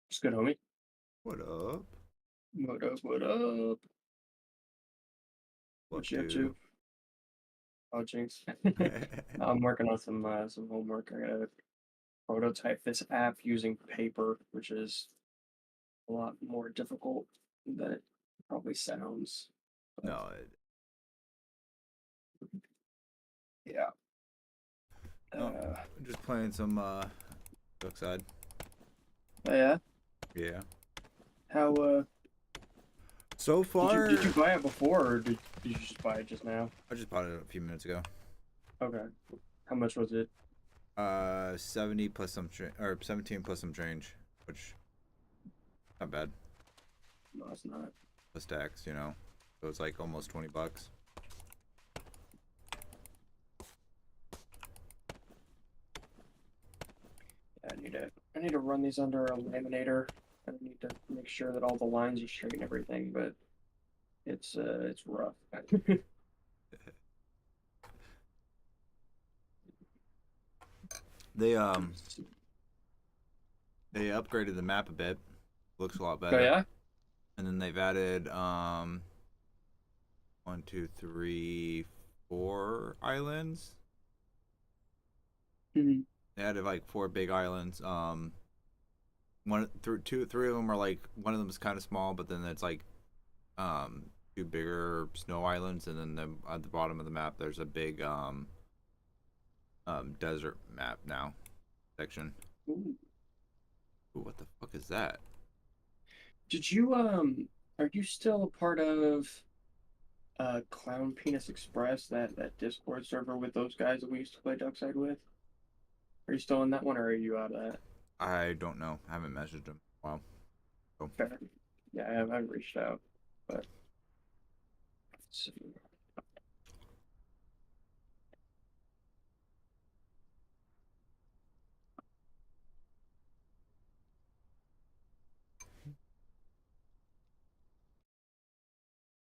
What's good, homie? What up? What up? What up? What What you up do? to? Oh, jinx. I'm working on some homework. I gotta prototype this app using paper, which is a lot more difficult than it probably sounds. But No, yeah. no, Uh, just playing some Duckside. oh yeah. Yeah. How So did you far, buy it before, or did you just buy it just now? I just bought it a few minutes ago. Okay. How much was it? 70 plus some or 17 plus some change, which not bad. No, it's not. Plus tax, you know. So it's like almost $20. I need to run these under a laminator. I need to make sure that all the lines are straight and everything, but it's rough. They they upgraded the map a bit. Looks a lot Oh better. yeah? And then they've added one, two, three, four islands. Mhm. They added like four big islands. One through two, three of them are like one of them is kind of small, but then it's like two bigger snow islands, and then at the bottom of the map there's a big desert map now section. Ooh. Ooh, what the fuck is that? Did you are you still a part of Clown Penis Express, that Discord server with those guys that we used to play Duckside with? Are you still in that one, or are you out of that? I don't know. I haven't messaged them. Wow. So, Fair. Yeah, I haven't reached out, but let's see.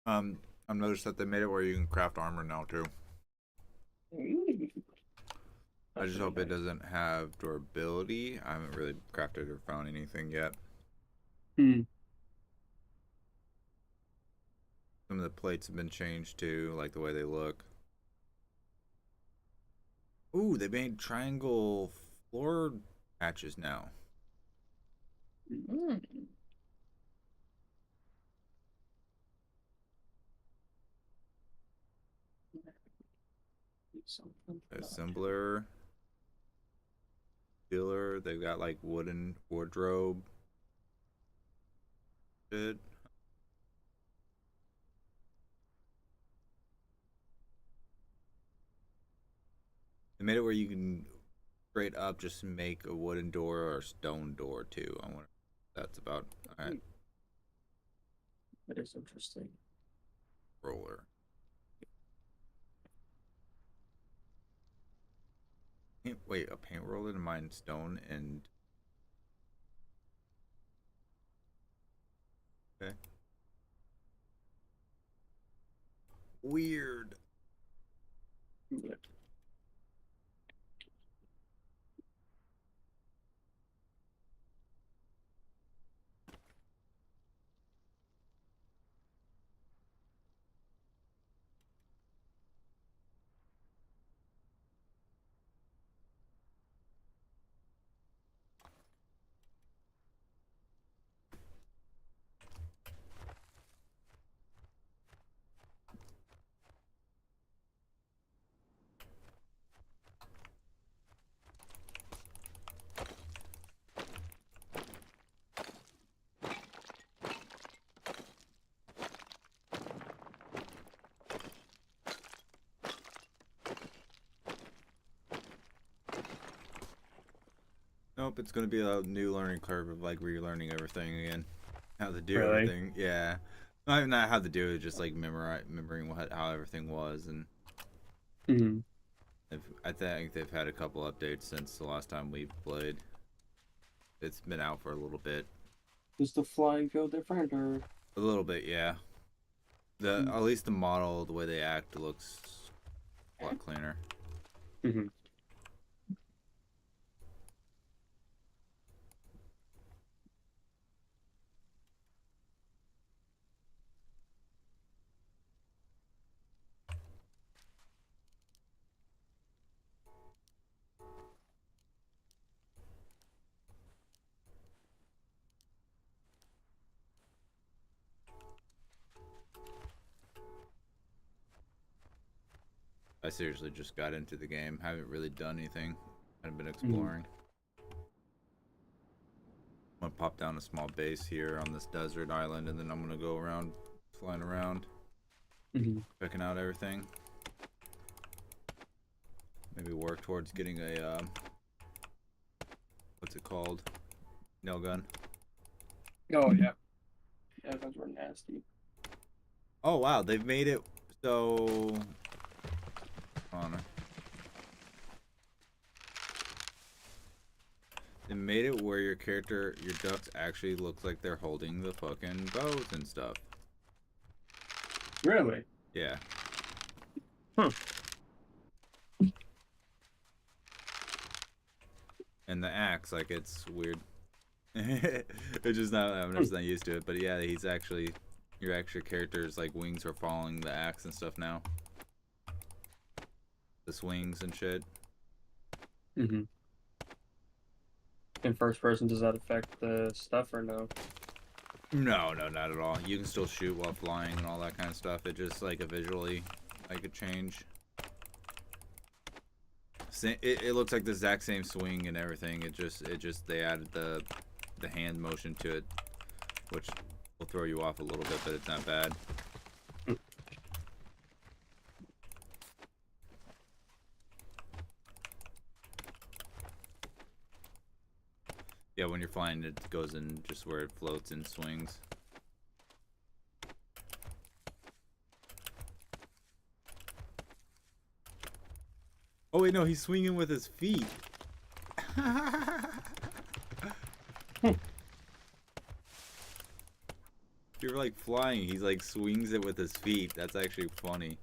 um, I've noticed that they made it where you can craft armor now too. Ooh, I that's just pretty hope it nice. doesn't have durability. I haven't really crafted or found anything yet. Hmm. Some of the plates have been changed too, like the way they look. Ooh, they made triangle floor patches now. Mm. Something about Assembler, dealer. They've got like wooden wardrobe. Shit. They made it where you can straight up just make a wooden door or a stone door too. I wonder if that's about. All right, it. That is interesting. roller. Wait, a paint roller and mine stone and okay. Weird. Nope, it's gonna be a new learning curve of like relearning everything again. How to do Really? everything. Yeah. Not how to do it, just like remembering how everything was. And Hmm. I think they've had a couple updates since the last time we played. It's been out for a little bit. Does the flying feel different, or? A little bit, yeah. The at least the model, the way they act, looks a lot cleaner. Hmm. I seriously just got into the game. Haven't really done anything. I've been Mm-hmm. exploring. I'm gonna pop down a small base here on this desert island, and then I'm gonna go around, flying around, Mm-hmm. checking out everything. Maybe work towards getting a what's it called? Nail gun. Oh yeah, yeah, those were nasty. Oh wow, they've made it so. Hold on. They made it where your character, your ducks actually looks like they're holding the fucking bows and stuff. Really? Yeah. Huh. And the axe, like it's weird. It's just not. I'm just not used to it. But yeah, he's actually your actual character's like wings are following the axe and stuff now. The swings and shit. Mm-hmm. In first person, does that affect the stuff or no? No, no, not at all. You can still shoot while flying and all that kind of stuff. It just like a visually, like a change. It looks like the exact same swing and everything. It just they added the hand motion to it, which will throw you off a little bit, but it's not bad. Yeah, when you're flying, it goes in just where it floats and swings. Oh wait, no, he's swinging with his feet. If you're like flying, he's like swings it with his feet. That's actually funny.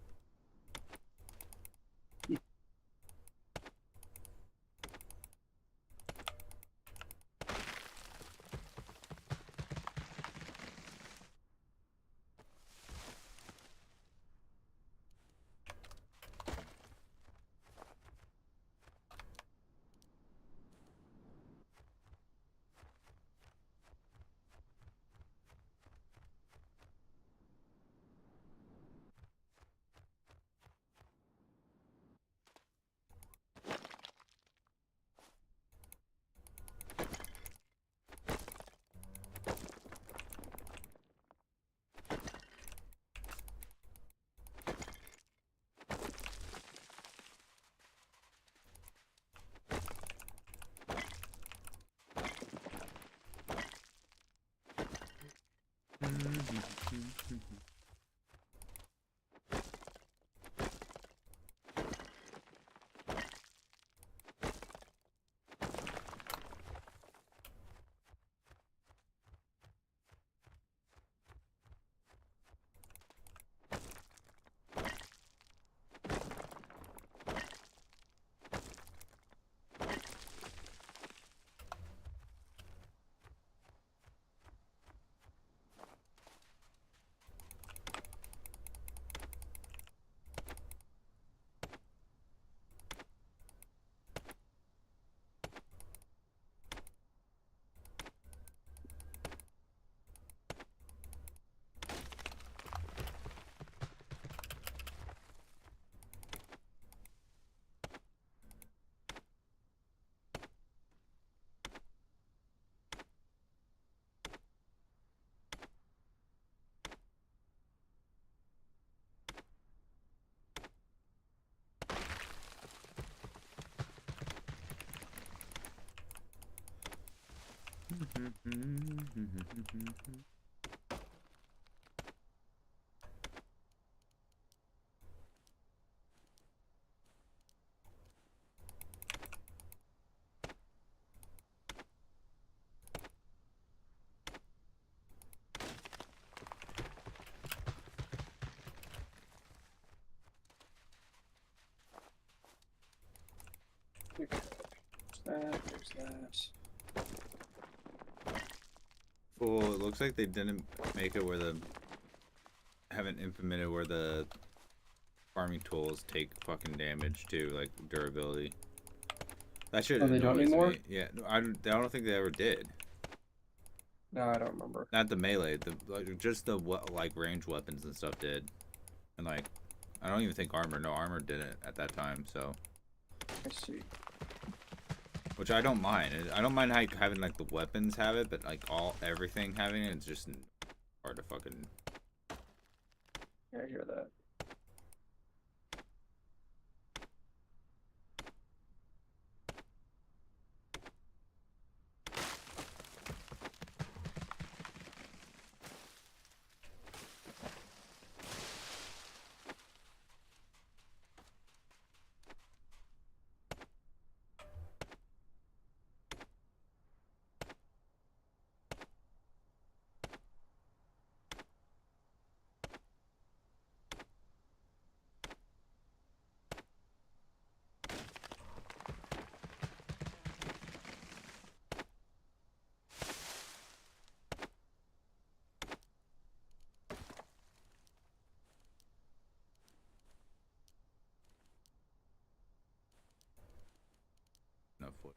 There's that. Oh, it looks like they didn't make it where the haven't implemented where the farming tools take fucking damage too, like durability. That shit Oh, they don't annoys anymore? me. Yeah, no, I don't think they ever did. No, I don't remember. Not the melee, the like just the like range weapons and stuff did, and like I don't even think armor. No, armor didn't at that time. So, I see. which I don't mind. I don't mind like having like the weapons have it, but like everything having it, it's just hard to fucking. Yeah, I hear that. No foot.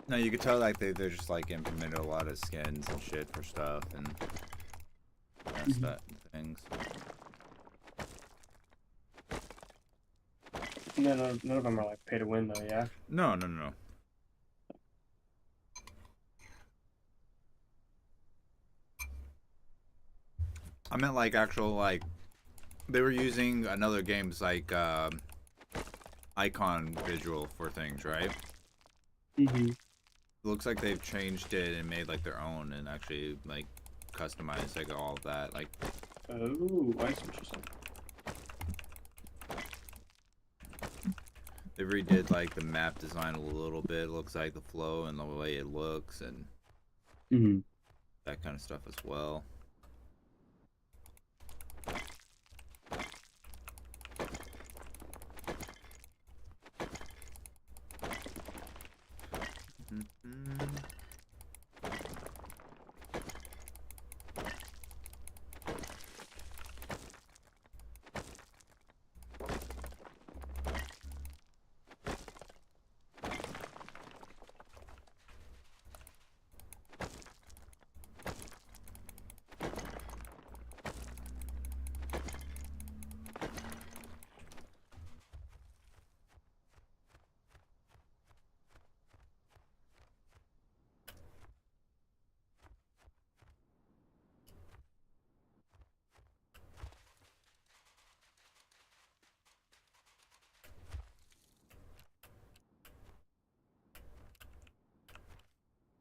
No, you could tell like they're just like implemented a lot of skins and shit for stuff and stuff things. None of them are like pay to win though, yeah. No, no, no. I meant like actual like they were using another game's like icon visual for things, right? Mm-hmm. Looks like they've changed it and made like their own and actually like customized like all of that. Like, Oh, that's interesting. they redid like the map design a little bit. It looks like the flow and the way it looks and that kind of stuff as well.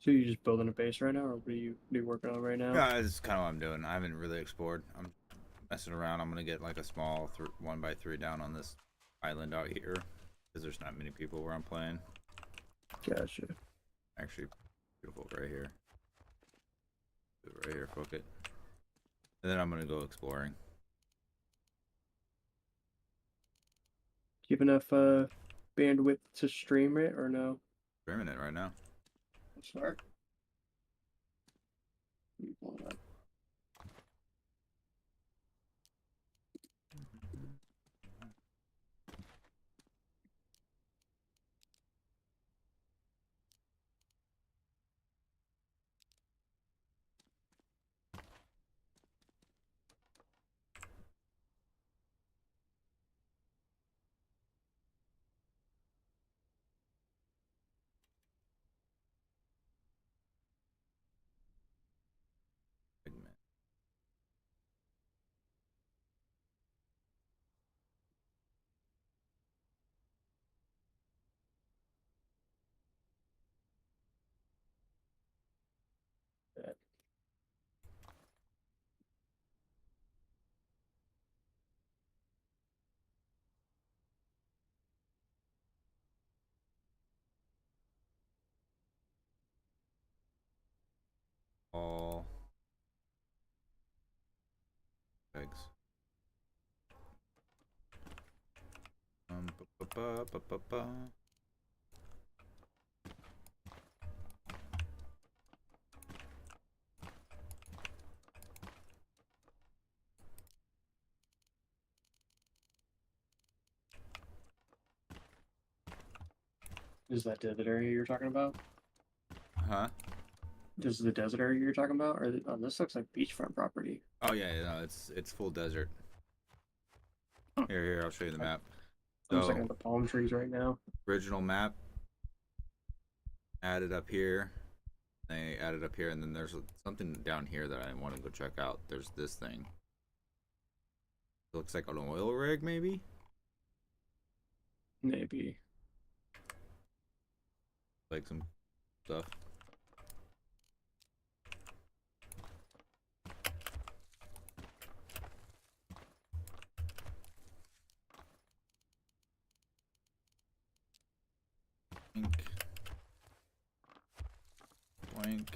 So you're just building a base right now, or what are you working on right now? Yeah, that's kind of what I'm doing. I haven't really explored. I'm messing around. I'm gonna get like a small 1x3 down on this island out here because there's not many people where I'm playing. Gotcha. Actually, beautiful right here. Do it right here, fuck it. And then I'm gonna go exploring. Do you have enough bandwidth to stream it or no? Streaming it right now. Let's start. Pull it up. Thanks. Ba, ba, ba, ba, ba. Is that desert area you're talking about? Huh? This is the desert area you're talking about? Or oh, this looks like beachfront property. Oh yeah, no, it's full desert. Huh. Here, I'll show you the map. I'm just So, looking at the palm trees right now. original map added up here. They added up here, and then there's something down here that I want to go check out. There's this thing. It looks like an oil rig, maybe. Maybe. Like some stuff. Blink. Blank.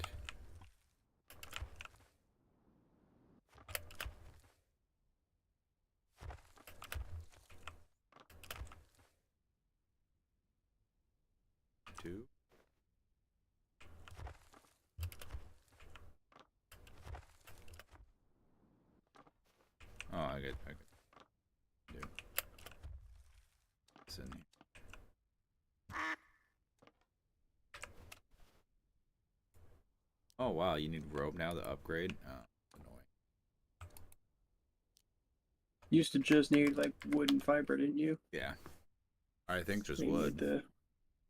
Two. Oh, I get. Do. It's in here. Oh wow, you need rope now to upgrade. Oh, annoying. Used to just need like wood and fiber, didn't you? Yeah, I think just You need wood. the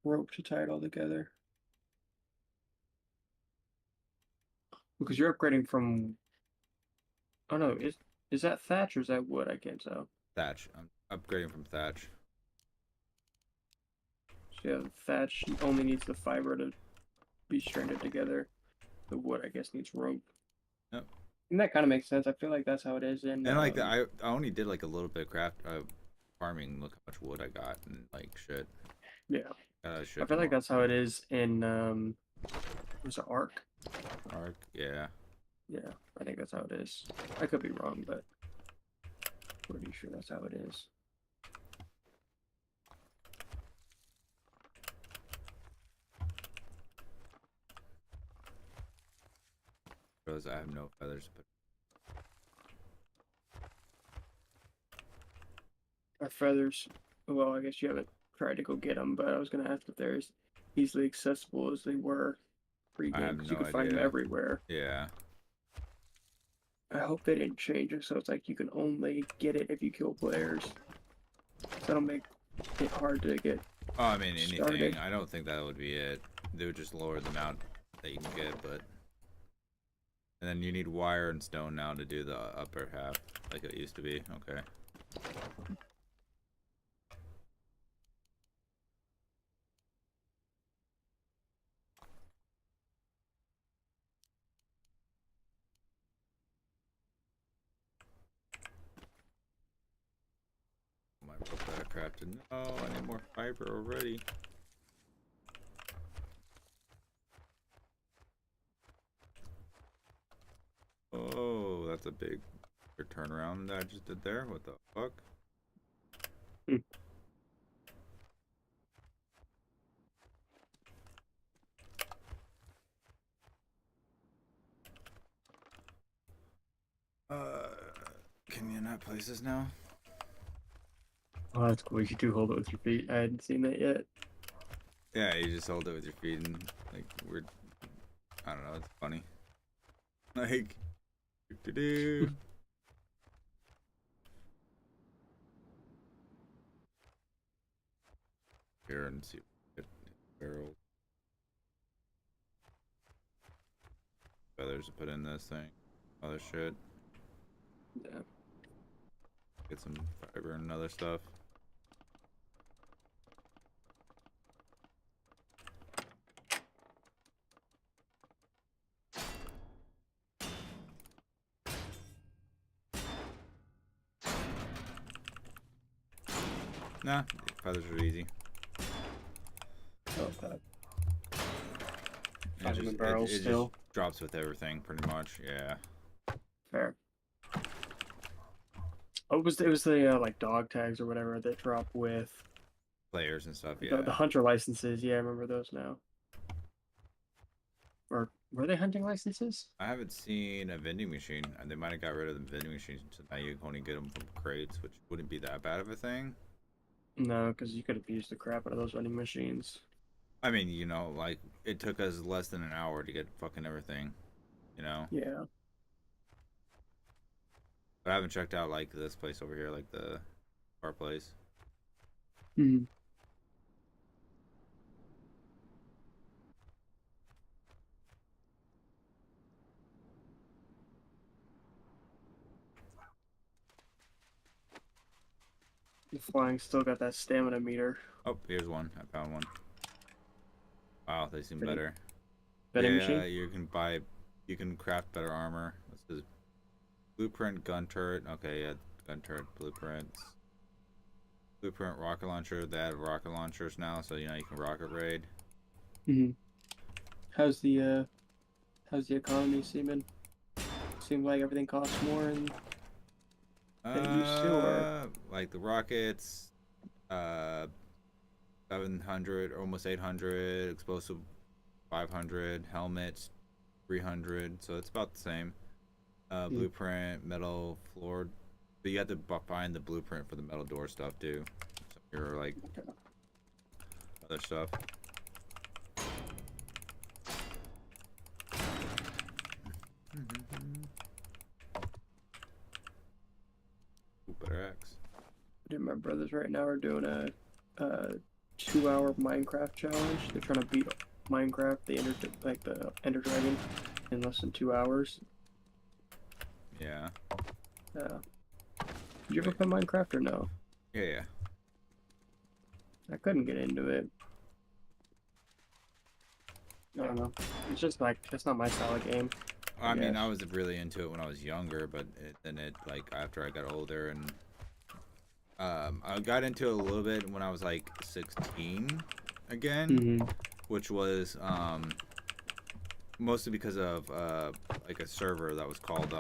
rope to tie it all together. Because you're upgrading from. Oh no, is that thatch or is that wood? I can't tell. Thatch. I'm upgrading from thatch. So yeah, thatch only needs the fiber to be stranded together. The wood, I guess, needs rope. Yep. And that kind of makes sense. I feel like that's how it is in. And like I only did like a little bit of craft farming. Look how much wood I got and like shit. Yeah. Shit I feel like that's how it is in was it Ark? Ark. Yeah. Yeah, I think that's how it is. I could be wrong, but pretty sure that's how it is. Because I have no feathers, but Our feathers. Well, I guess you haven't tried to go get them, but I was gonna ask if they're as easily accessible as they were pre-game, have because you no could find them idea. everywhere. yeah. I hope they didn't change it so it's like you can only get it if you kill players. So that'll make it hard to get. Oh, I mean anything. Started. I don't think that would be it. They would just lower the amount that you can get, but. And then you need wire and stone now to do the upper half, like it used to be. Okay. My rope that I crafted. No, I need more fiber already. Oh, that's a big turnaround that I just did there. What the fuck? Hmm. Can you not place this now? Oh, that's cool. You do hold it with your feet. I hadn't seen that yet. Yeah, you just hold it with your feet and like weird. I don't know. It's funny. Like, do. Here and see. Barrel feathers to put in this thing. Other shit. Yeah. Get some fiber and other stuff. Nah, feathers are easy. Oh, that. It Find them just, in barrels it still. just drops with everything, pretty much. Yeah. Fair. Oh, it was the like dog tags or whatever that drop with players and stuff. the Yeah, hunter licenses. Yeah, I remember those now. Or were they hunting licenses? I haven't seen a vending machine, and they might have got rid of the vending machines, so now you can only get them from crates, which wouldn't be that bad of a thing. No, because you could abuse the crap out of those vending machines. I mean, like it took us less than an hour to get fucking everything, you know. Yeah. But I haven't checked out like this place over here, like the car place. Hmm. The flying still got that stamina meter. Oh, here's one. I found one. Wow, they seem Vending, better. vending Yeah, machine. you can craft better armor. This is blueprint gun turret. Okay, yeah, gun turret blueprints. Blueprint rocket launcher. They have rocket launchers now, so you can rocket raid. Hmm. How's the economy seeming? Seems like everything costs more than it used to, or Like the rockets, uh, 700, almost 800, explosive 500, helmets 300, so it's about the same. Hmm. Blueprint, metal floor. But you have to find the blueprint for the metal door stuff too. So you're like other stuff. Ooh, better axe. My brothers right now are doing a 2 hour Minecraft challenge. They're trying to beat Minecraft, the Ender Dragon, in less than 2 hours. Yeah. Uh, did you ever Wait. play Minecraft or no? Yeah, yeah. I couldn't get into it. I don't know. It's just like that's not my style of game. I mean, Yes. I was really into it when I was younger, but then it like after I got older and I got into it a little bit when I was like 16 again, Mm-hmm. which was mostly because of like a server that was called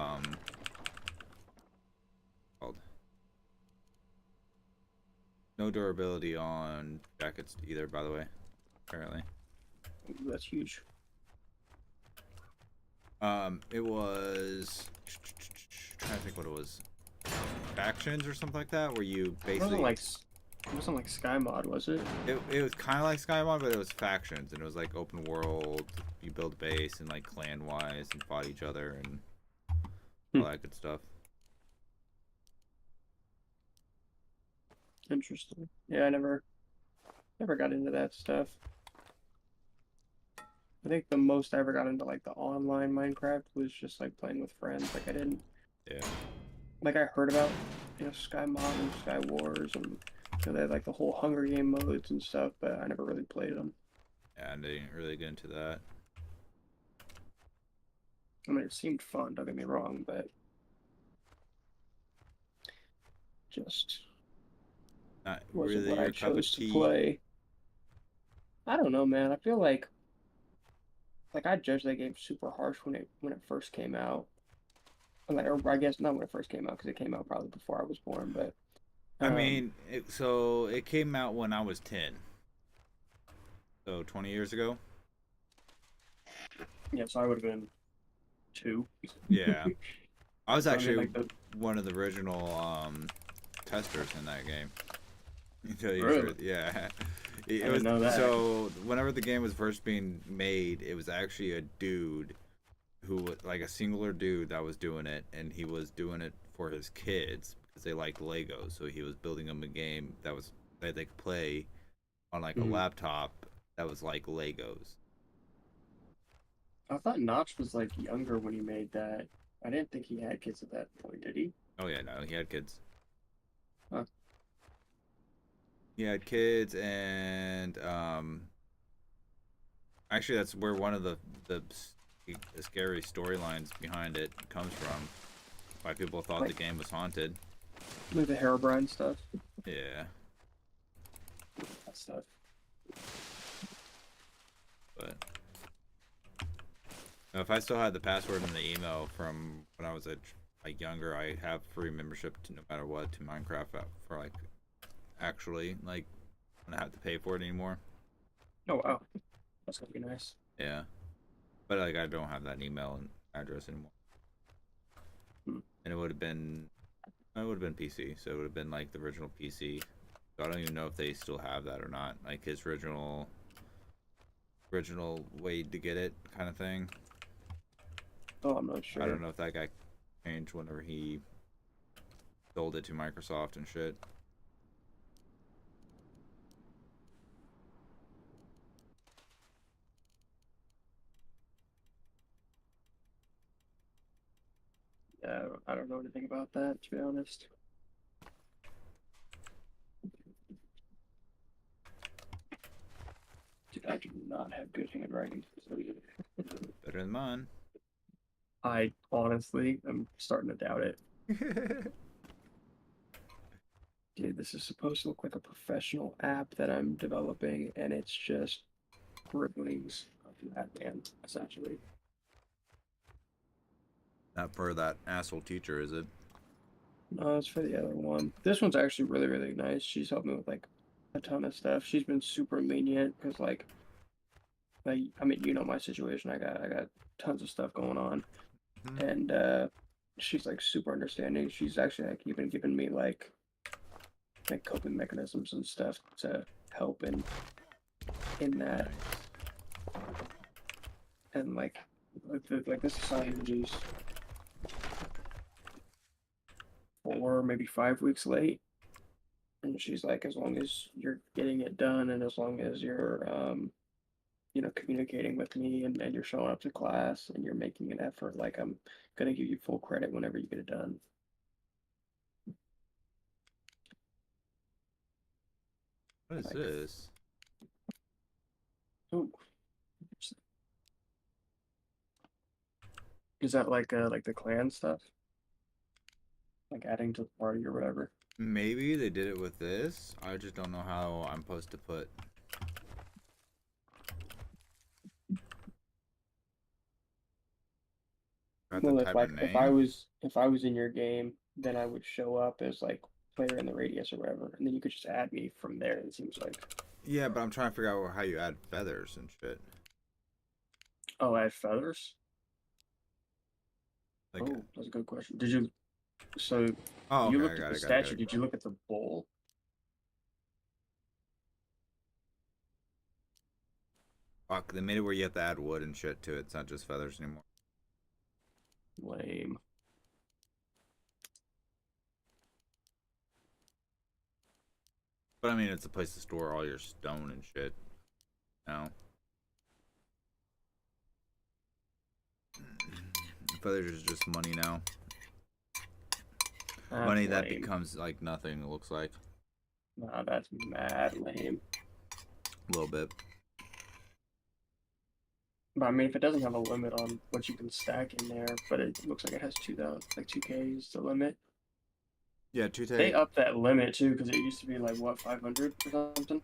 no durability on jackets either, by the way, apparently. That's huge. It was trying to think what it was, factions or something like that, where you It wasn't basically like it wasn't like Sky Mod, was it? it was kind of like Skymon, but it was factions, and it was like open world. You build a base and like clan wise and fought each other and all that good stuff. Interesting. Yeah, I never got into that stuff. I think the most I ever got into like the online Minecraft was just like playing with friends. Like I didn't Yeah, like I heard about Sky Mod and Sky Wars and they had like the whole Hunger Game modes and stuff, but I never really played them. yeah, and they didn't really get into that. I mean, it seemed fun. Don't get me wrong, but just Not wasn't really what I your cup of chose to tea. play. I don't know, man. I feel like I judged that game super harsh when it first came out. Like, or I guess not when it first came out because it came out probably before I was born, but I um, mean, so it came out when I was 10, so 20 years ago. yeah. So I would have been two. Yeah, I was So I mean, actually like the one of the original testers in that game. To tell you the really, truth, yeah. I It didn't was know that. so whenever the game was first being made, it was actually a dude who was like a singular dude that was doing it, and he was doing it for his kids because they liked Legos. So he was building them a game that they could play on like a Mhm. laptop that was like Legos. I thought Notch was like younger when he made that. I didn't think he had kids at that point, did he? Oh yeah, no, he had kids. Huh. He had kids, and actually, that's where one of the scary storylines behind it comes from. Why people thought the Like, game was haunted. like the Herobrine stuff. Yeah, That stuff. but if I still had the password and the email from when I was at like younger, I have free membership to no matter what to Minecraft for like actually like I don't have to pay for it anymore. Oh wow, that's gonna be nice. Yeah, but like I don't have that email and address anymore. Hmm. And it would have been PC, so it would have been like the original PC. So I don't even know if they still have that or not. Like his original way to get it kind of thing. Oh, I'm not I don't sure. know if that got changed whenever he sold it to Microsoft and shit. Yeah, I don't know anything about that, to be honest. Dude, I do not have good handwriting. Better than mine. I honestly am starting to doubt it. Dude, this is supposed to look like a professional app that I'm developing, and it's just scribblings of that man, essentially. Not for that asshole teacher, is it? No, it's for the other one. This one's actually really, really nice. She's helped me with like a ton of stuff. She's been super lenient because like I mean, you know my situation. I got tons of stuff going on, Hmm. and she's like super understanding. She's actually like even given me like coping mechanisms and stuff to help in that. And like this assignment is 4 maybe 5 weeks late, and she's like, as long as you're getting it done and as long as you're communicating with me and you're showing up to class and you're making an effort, like I'm gonna give you full credit whenever you get it done. What is Like, this? ooh, is that like the clan stuff? Like adding to the party or whatever? Maybe they did it with this. I just don't know how I'm supposed to put. Got the Well, if type of like name. if I was in your game, then I would show up as like player in the radius or whatever, and then you could just add me from there. It seems like. Yeah, but I'm trying to figure out how you add feathers and shit. Oh, add feathers? Like, Oh, that's a good question. Did you so oh, you okay, I looked at got the it, got it, got statue? it. Did you look at the bowl? Fuck, they made it where you have to add wood and shit to it. It's not just feathers anymore. Lame. But I mean, it's a place to store all your stone and shit. Now, feathers is just money now. That's Money that lame. becomes like nothing. It looks like Nah, that's mad lame. a little bit. But I mean, if it doesn't have a limit on what you can stack in there, but it looks like it has 2,000, like 2K is the limit. Yeah, They Tute. upped that limit too, because it used to be like what 500 or something.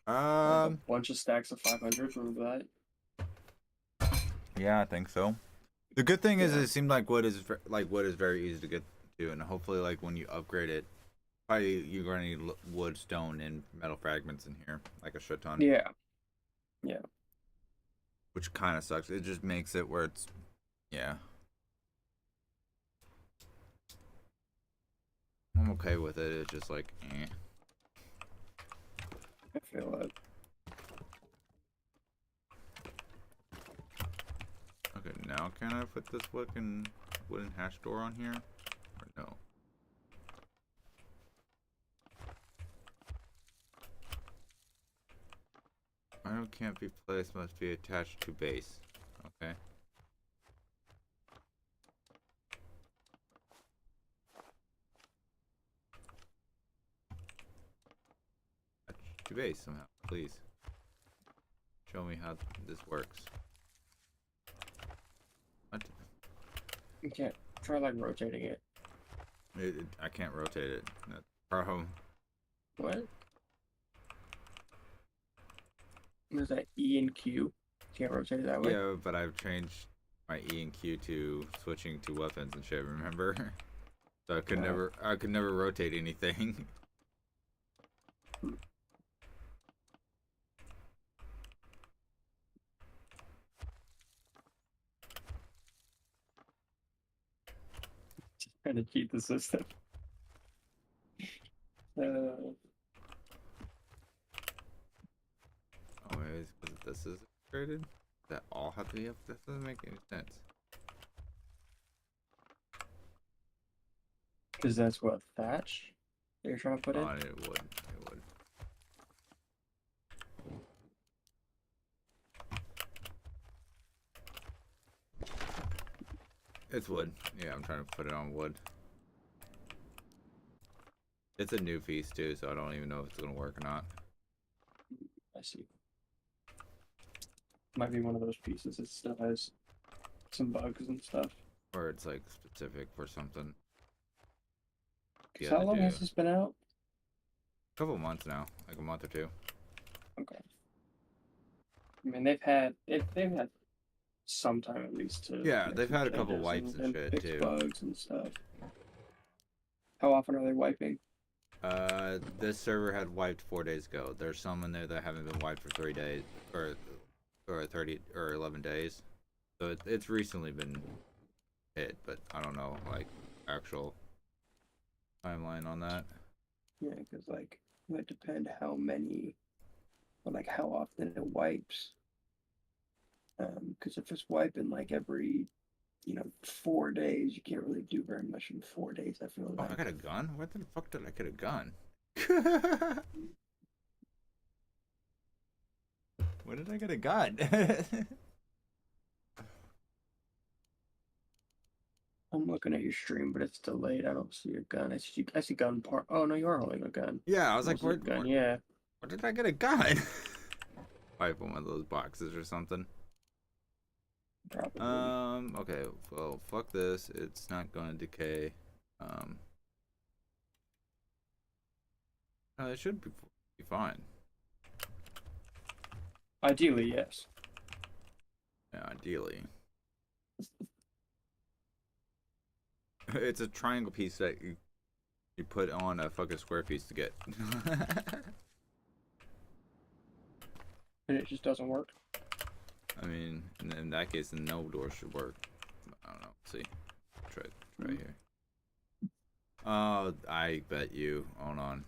Like a Um, bunch of stacks of 500. Remember yeah, I think so. The good thing that? is, Yeah. it seemed like wood is very easy to get to, and hopefully, like when you upgrade it, probably you're going to need wood, stone, and metal fragments in here, like a shit ton. Yeah. Yeah. Which kind of sucks. It just makes it where it's, yeah. I'm okay with it. It's just like, eh. I feel it. Okay, now can I put this wooden hash door on here, or no? Item can't be placed. Must be attached to base. Okay. Attached to base somehow, please. Show me how this works. What? You can't try like rotating it. I can't rotate it. That's the problem. What? Is that E and Q? Can't rotate it that way. Yeah, but I've changed. my E and Q to switching to weapons and shit. Remember? So I could never rotate anything. Just trying to cheat the system. Oh, wait, this is upgraded? That all have to be up? That doesn't make any sense. Because that's what thatch they're trying to put in. Oh, it would. It would. It's wood. Yeah, I'm trying to put it on wood. It's a new piece too, so I don't even know if it's gonna work or not. I see. Might be one of those pieces that still has some bugs and stuff. Or it's like specific for something. How long has this been out? A couple months now, like a month or two. Okay. I mean, they've had some time at least to. Yeah, make they've some had a couple changes wipes and shit, fix too. bugs and stuff. How often are they wiping? This server had wiped 4 days ago. There's some in there that haven't been wiped for 3 days, or 30 or 11 days. So it's recently been hit, but I don't know like actual timeline on that. Yeah, because like it would depend how many, or like how often it wipes. Because if it's wiping like every, 4 days, you can't really do very much in 4 days. I feel Oh, like. I got a gun? Where the fuck did I get a gun? When did I get a gun? I'm looking at your stream, but it's delayed. I don't see a gun. I see gun part. Oh no, you are holding a gun. Yeah, I was like, where Yeah. where did I get a gun? Pipe one of those boxes or something. Probably. Okay, well, fuck this. It's not gonna decay. It should be fine. Ideally, yes. Yeah, ideally. It's a triangle piece that you put on a fucking square piece to get. And it just doesn't work. I mean, in that case, then no door should work. I don't know. Let's see. Try here. Oh, I bet you. Hold on.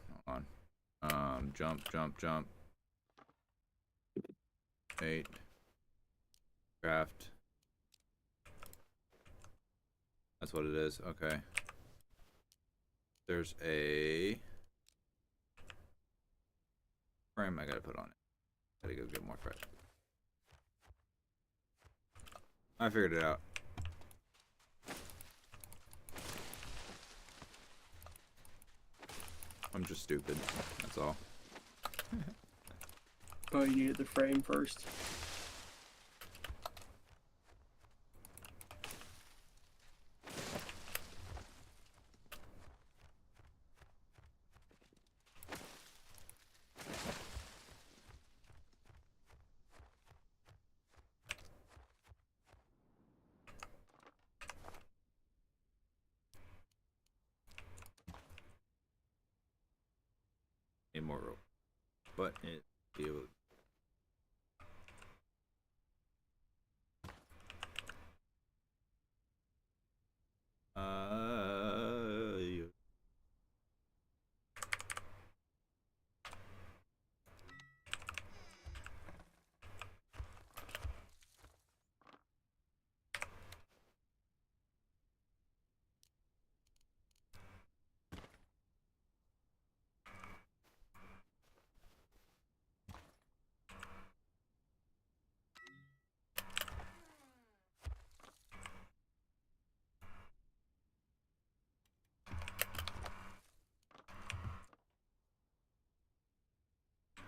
Jump. 8. Craft. That's what it is. Okay. There's a frame I gotta put on it. Gotta go get more fresh. I figured it out. I'm just stupid. That's all. Oh, you needed the frame first. Need more rope. But it feels.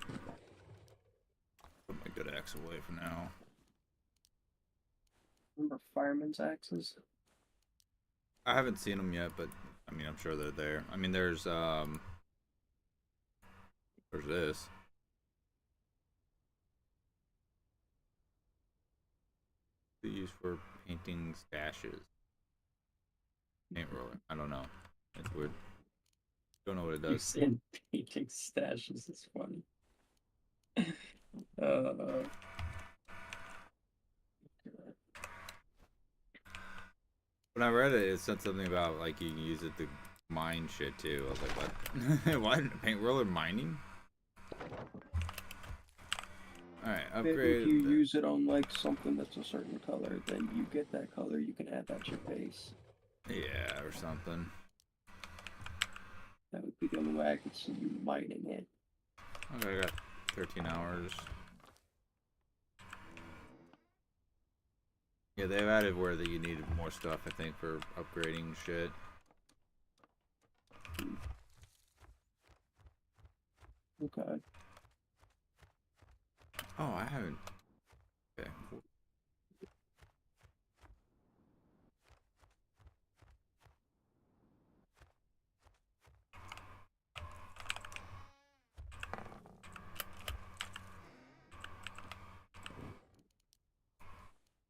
Yeah. Put my good axe away for now. Remember fireman's axes? I haven't seen them yet, but I mean, I'm sure they're there. I mean, there's this. Used for Painting stashes. Paint roller. I don't know. It's weird. Don't know what it You does. said painting stashes is funny. Uh, When I read it, it said something about like you can use it to mine shit too. I was like, what? What? Paint roller mining? Alright, upgrade. if you use it on like something that's a certain color, then you get that color. You can add that to your base. Yeah, or something. That would be the only way I could see you mining it. Okay, I got 13 hours. Yeah, they've added where that you needed more stuff, I think, for upgrading shit. Okay. Oh, I haven't. Okay.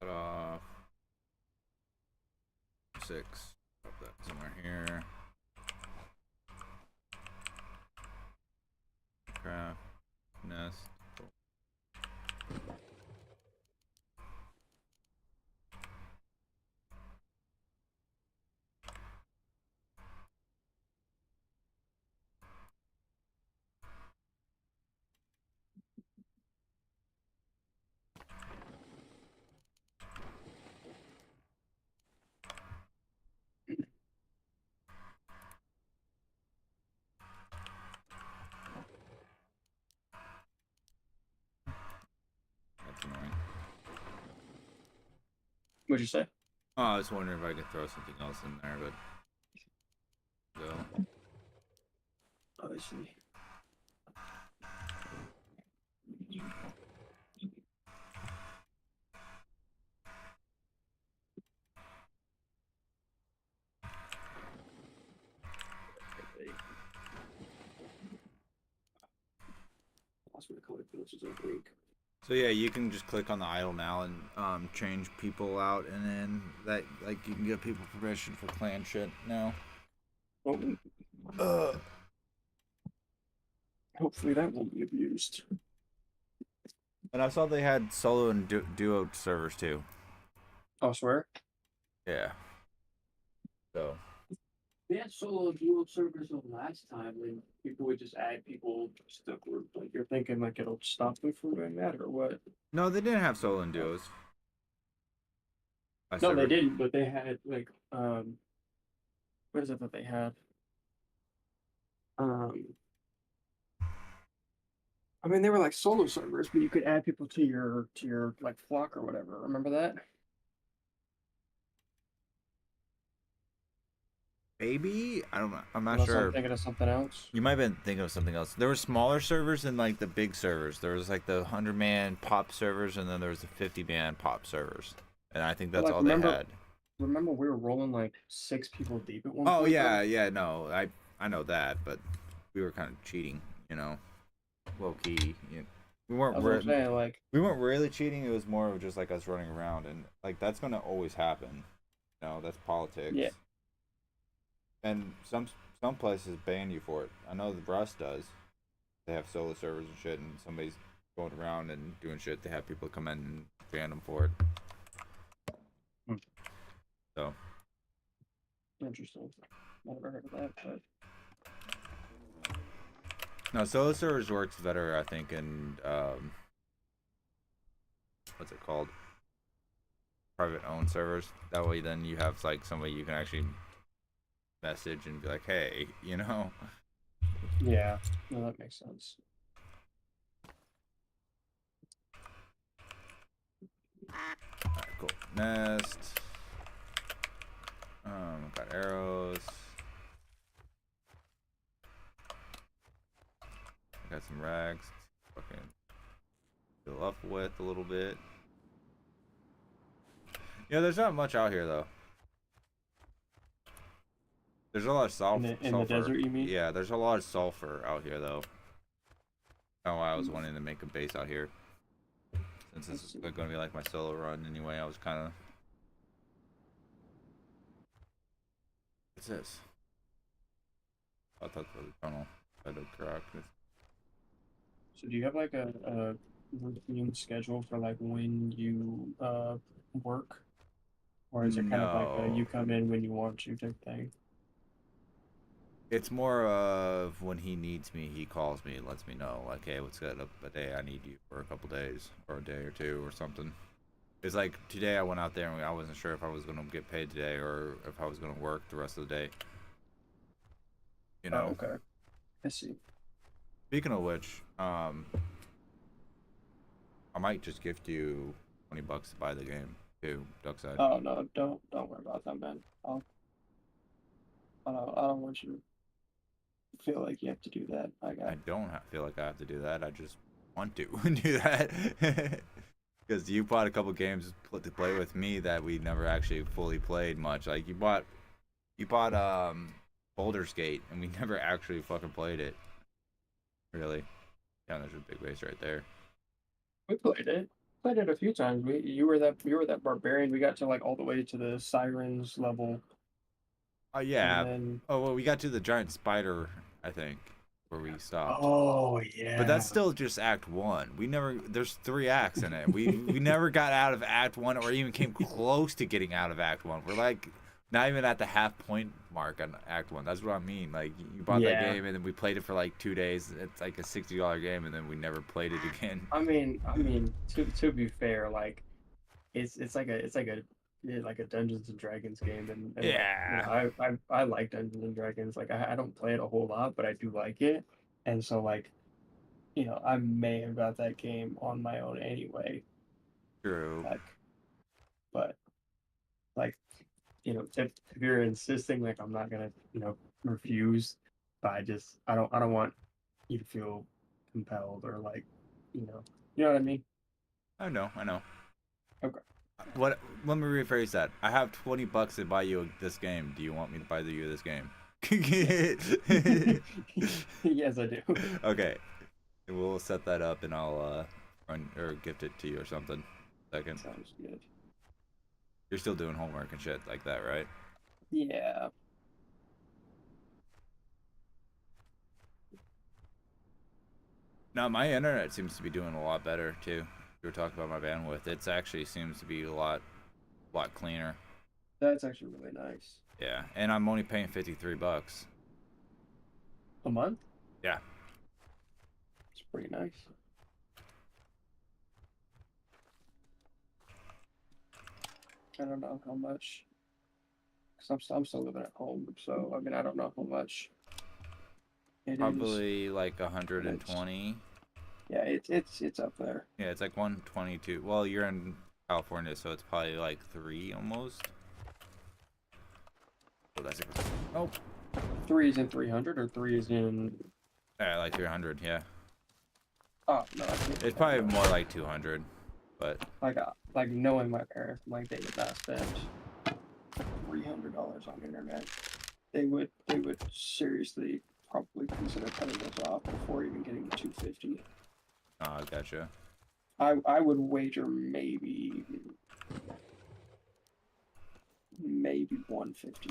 Cut off. 6. Put that somewhere here. Craft. Nest. That's annoying. What'd you say? Oh, I was wondering if I could throw something else in there, but. So. Oh, I see. Lost my color filters over week. So yeah, you can just click on the idle now and change people out, and then that like you can give people permission for clan shit now. Oh. Hopefully that won't be abused. And I saw they had solo and duo servers too. I swear. Yeah. So. They had solo dual servers the last time when people would just add people to the group. Like you're thinking like it'll stop them from doing that or what? No, they didn't have solo and duos. No, they didn't, but they had like what is it that they had? Um I mean they were like solo servers, but you could add people to your like flock or whatever. Remember that? Maybe I don't know. I'm not Unless sure. I'm thinking of something else. You might have been thinking of something else. There were smaller servers and like the big servers. There was like the 100-man pop servers, and then there was the 50-man pop servers. And I think that's Like, all they had. Remember we were rolling like 6 people deep at one Oh point? yeah, yeah, no, I know that, but we were kind of cheating, you know, low key. You know, we weren't saying, like, we weren't really cheating. It was more of just like us running around, and like that's gonna always happen. You know, that's politics. Yeah. And some places ban you for it. I know the Rust does. They have solo servers and shit, and somebody's going around and doing shit. They have people come in and ban them for it. So. Interesting. Never heard of that, but No, solo servers works better, I think, in what's it called? Private owned servers. That way, then you have like somebody you can actually message and be like, "Hey, you know." yeah, no, that makes sense. Alright, cool. Nest. Got arrows. Got some rags. Fucking fill up with a little bit. Yeah, there's not much out here though. There's a lot of sulfur. In the desert, you mean? Yeah, there's a lot of sulfur out here though. That's why I was wanting to make a base out here. Since this is going to be like my solo run anyway, I was kind of What's this? I thought the tunnel had a crack. So do you have like a routine schedule for like when you work? Or is it kind of like a you No. come in when you want to type thing? It's more of when he needs me, he calls me and lets me know, like, hey, what's good? A day I need you for a couple days, or a day or two, or something. It's like today I went out there and I wasn't sure if I was gonna get paid today or if I was gonna work the rest of the day. You Oh, know. okay. I see. Speaking of which, I might just gift you $20 to buy the game too, Duckside. Oh no, don't worry about that, man. I don't want you to feel like you have to do that. I don't feel like I have to do that. I just want to do that. Because you bought a couple games to play with me that we never actually fully played much. Like you bought Baldur's Gate and we never actually fucking played it. Really. Yeah, there's a big base right there. We played it. Played it a few times. You were that barbarian. We got to like all the way to the sirens level, Oh and yeah. then Oh well, we got to the giant spider, I think, where we stopped. oh But yeah, that's still just Act 1. We never. There's 3 acts in it. We never got out of Act 1 or even came close to getting out of Act 1. We're like not even at the half point mark on Act 1. That's what I mean. Like you bought that yeah. game and then we played it for like 2 days. It's like a $60 game and then we never played it again. I mean, to be fair, like it's like a yeah, like a Dungeons and Dragons game, and like Yeah. I like Dungeons and Dragons. Like I don't play it a whole lot, but I do like it, and so like I may have got that game on my own anyway. True. Like, but like if you're insisting, like I'm not gonna refuse, but I don't want you to feel compelled or like you know what I mean. I know. I know. Okay. What? Let me rephrase that. I have $20 to buy you this game. Do you want me to buy you this game? Yes, I do. Okay. We'll set that up and I'll run or gift it to you or something. Second. Sounds good. You're still doing homework and shit like that, right? Yeah. No, my internet seems to be doing a lot better too. You were talking about my bandwidth. It's actually seems to be a lot cleaner. That's actually really nice. Yeah, and I'm only paying $53. A month? Yeah. It's pretty nice. I don't know how much, because I'm still living at home, so I mean I don't know how much it is. Probably like But it's 120. yeah, it's up there. Yeah, it's like 122. Well, you're in California, so it's probably like 3 almost. Oh, that's it. Oh, Three is in 300 or three is in yeah, like 300. Yeah, oh no, I can't it's tell probably you. more like 200, but Like knowing my parents, like they would not spend $300 on internet. They would seriously probably consider cutting those off before even getting to 250. I gotcha. I would wager maybe 150.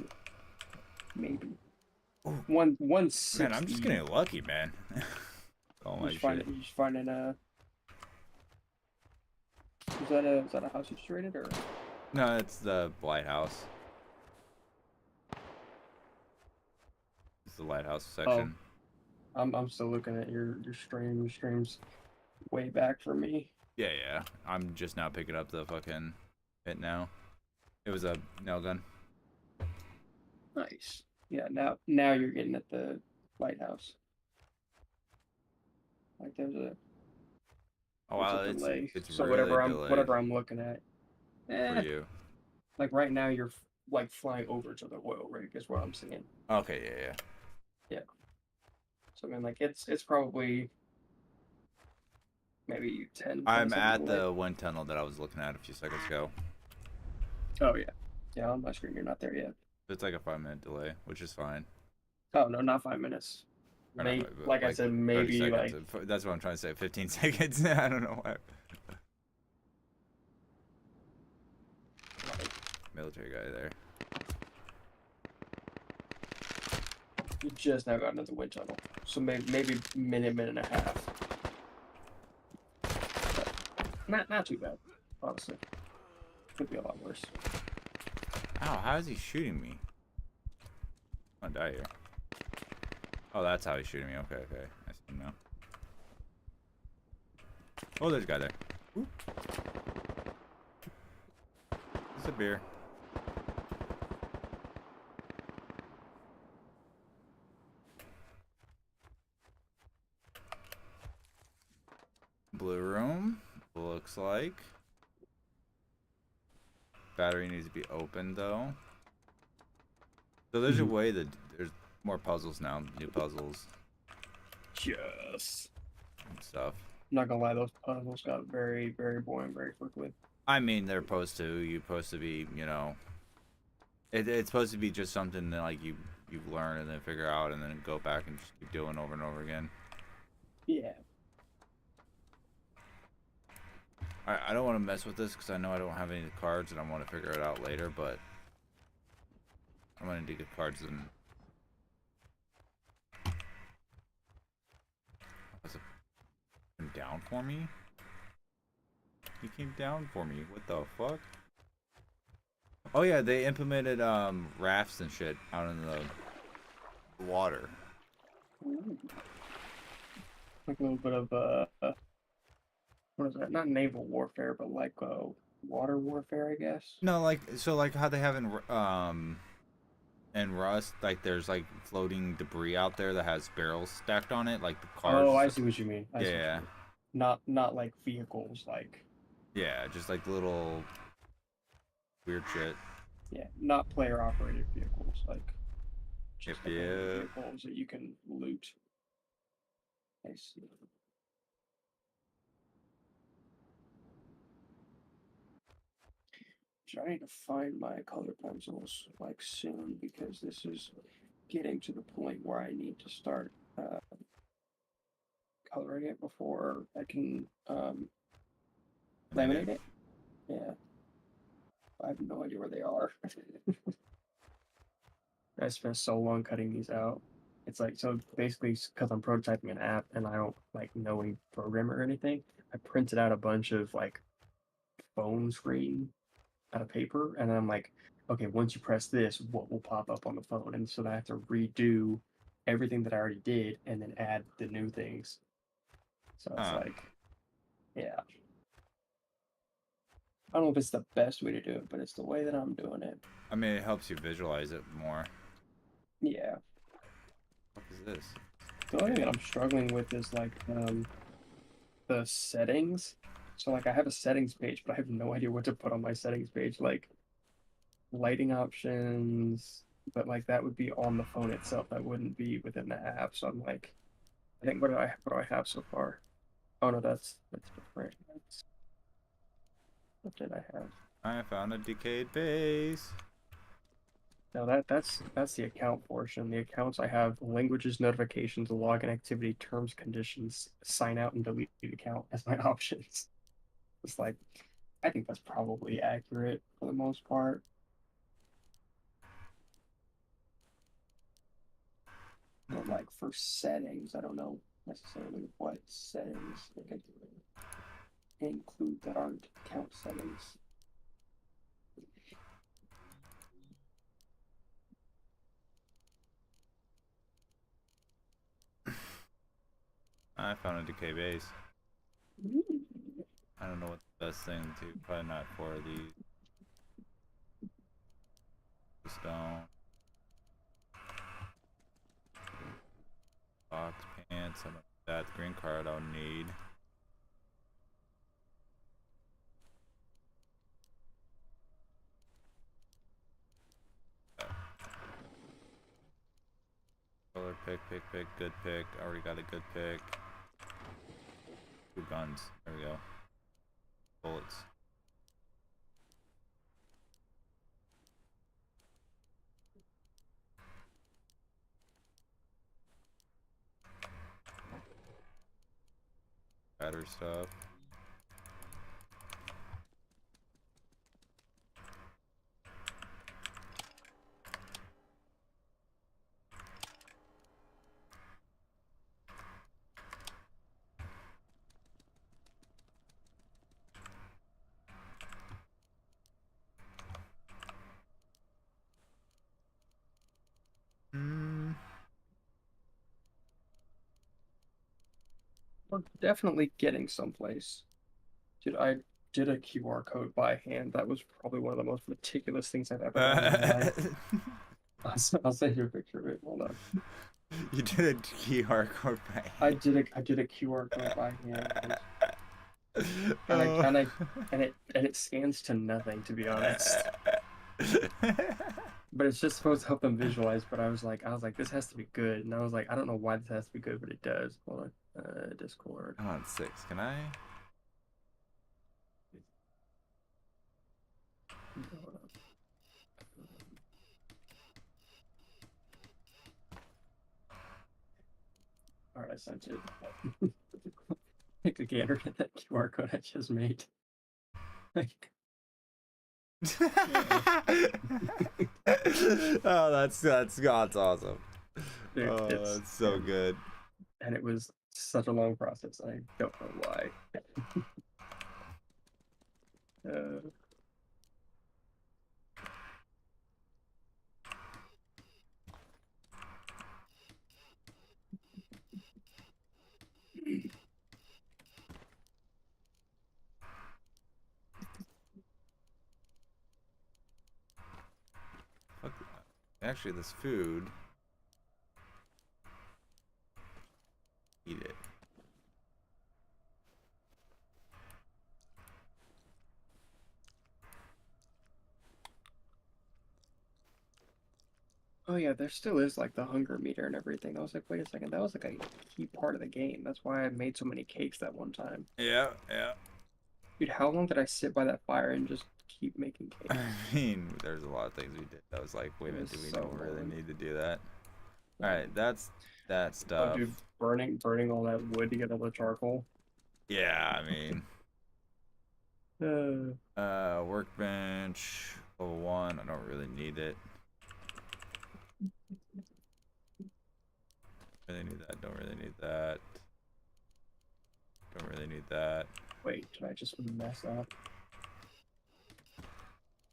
Maybe. Ooh. 160. Man, I'm just getting lucky, man. Oh my shit. You just finding a is that a house you just rated or No, it's the lighthouse. It's the lighthouse section. I'm still looking at your stream. Your stream's way back for me. Yeah, yeah. I'm just now picking up the fucking hit now. It was a nail gun. Nice. Yeah, now you're getting at the lighthouse. Like Oh there's wow, a delay. it's So really delayed whatever I'm looking at. for you. Like right now you're like flying over to the oil rig is what I'm seeing. Okay, yeah, yeah. Yeah. So I mean like it's probably maybe 10 I'm 20 at seconds away. the wind tunnel that I was looking at a few seconds ago. Oh yeah. Yeah, on my screen you're not there yet. It's like a 5-minute delay, which is fine. Oh no, not 5 minutes. Or not, but Like I said, 30 maybe like seconds. That's what I'm trying to say. 15 seconds. I don't know why. Military guy there. You just now got into the wind tunnel, so maybe minute and a half. But not too bad, honestly. Could be a lot worse. Ow, how is he shooting me? I'm gonna die here. Oh, that's how he's shooting me. Okay, okay. I see him now. Oh, there's a guy there. Ooh. It's a beer. Blue room. Looks like. Battery needs to be opened though. So there's a way that there's more puzzles now, new puzzles Yes. and stuff. I'm not gonna lie, those puzzles got very, very boring very quickly. I mean, they're supposed to. You're supposed to be, you know. It's supposed to be just something that like you learn and then figure out and then go back and just keep doing over and over again. Yeah. I don't want to mess with this because I know I don't have any cards and I want to figure it out later, but I'm gonna need to get cards and. Was it came down for me? He came down for me. What the fuck? Oh yeah, they implemented rafts and shit out in the water. Ooh. Like a little bit of what is that? Not naval warfare, but like water warfare, I guess. No, like so, like how they have in Rust, like there's like floating debris out there that has barrels stacked on it, like the cars. Oh, I see what you mean. I see what you Yeah, mean. Not like vehicles, like yeah, just like little weird shit. yeah, not player operated vehicles, like just like Yeah. vehicles that you can loot. I see. Trying to find my color pencils like soon because this is getting to the point where I need to start coloring it before I can laminate it. Yeah, I have no idea where they are. I spent so long cutting these out. It's like so basically because I'm prototyping an app and I don't like know any program or anything. I printed out a bunch of like phone screen out of paper, and then I'm like, okay, once you press this, what will pop up on the phone? And so I have to redo everything that I already did and then add the new things. So it's like, yeah. I don't know if it's the best way to do it, but it's the way that I'm doing it. I mean, it helps you visualize it more. Yeah. What is this? The only thing that I'm struggling with is like the settings. So like I have a settings page, but I have no idea what to put on my settings page. Like lighting options, but like that would be on the phone itself. That wouldn't be within the app. So I'm like, I think what do I have so far? Oh no, that's different. What did I have? I found a decayed base. No, that's the account portion. The accounts I have languages, notifications, login activity, terms, conditions, sign out, and delete the account as my options. It's like, I think that's probably accurate for the most part. But like for settings, I don't know necessarily what settings they could include that aren't account settings. I found a decay base. Ooh. I don't know what the best thing to. Probably not for these. Stone. Box pants. Some of that green card I'll need. Color pick, good pick. Already got a good pick. 2 guns. There we go. Bullets. Battery stuff. We're definitely getting someplace. Dude, I did a QR code by hand. That was probably one of the most meticulous things I've ever done in my life. I'll send you a picture of it. Hold on. You did a QR code by I hand. did a QR code by hand once, and I Oh. and I and it scans to nothing, to be honest. But it's just supposed to help them visualize. But I was like, this has to be good, and I was like, I don't know why this has to be good, but it does. Hold on, Discord. I'm on 6. Can I? Hold on. All right, I sent it. Take a gander at that QR code I just made. Oh, that's awesome. Dude, Oh, it's that's so good. and it was such a long process. I don't know why. Uh, Fuck. Actually, this food. Eat it. oh yeah, there still is like the hunger meter and everything. I was like, wait a second, that was like a key part of the game. That's why I made so many cakes that one time. Yeah, yeah. Dude, how long did I sit by that fire and just keep making I cakes? mean, there's a lot of things we did. I was like, wait a It minute, was do we so really long. need to do that? All right, that's that Oh, stuff. dude, burning all that wood to get all the charcoal. Yeah, I mean, Uh, workbench level 1. I don't really need it. Really need that. Don't really need that. Don't really need that. wait, did I just mess up?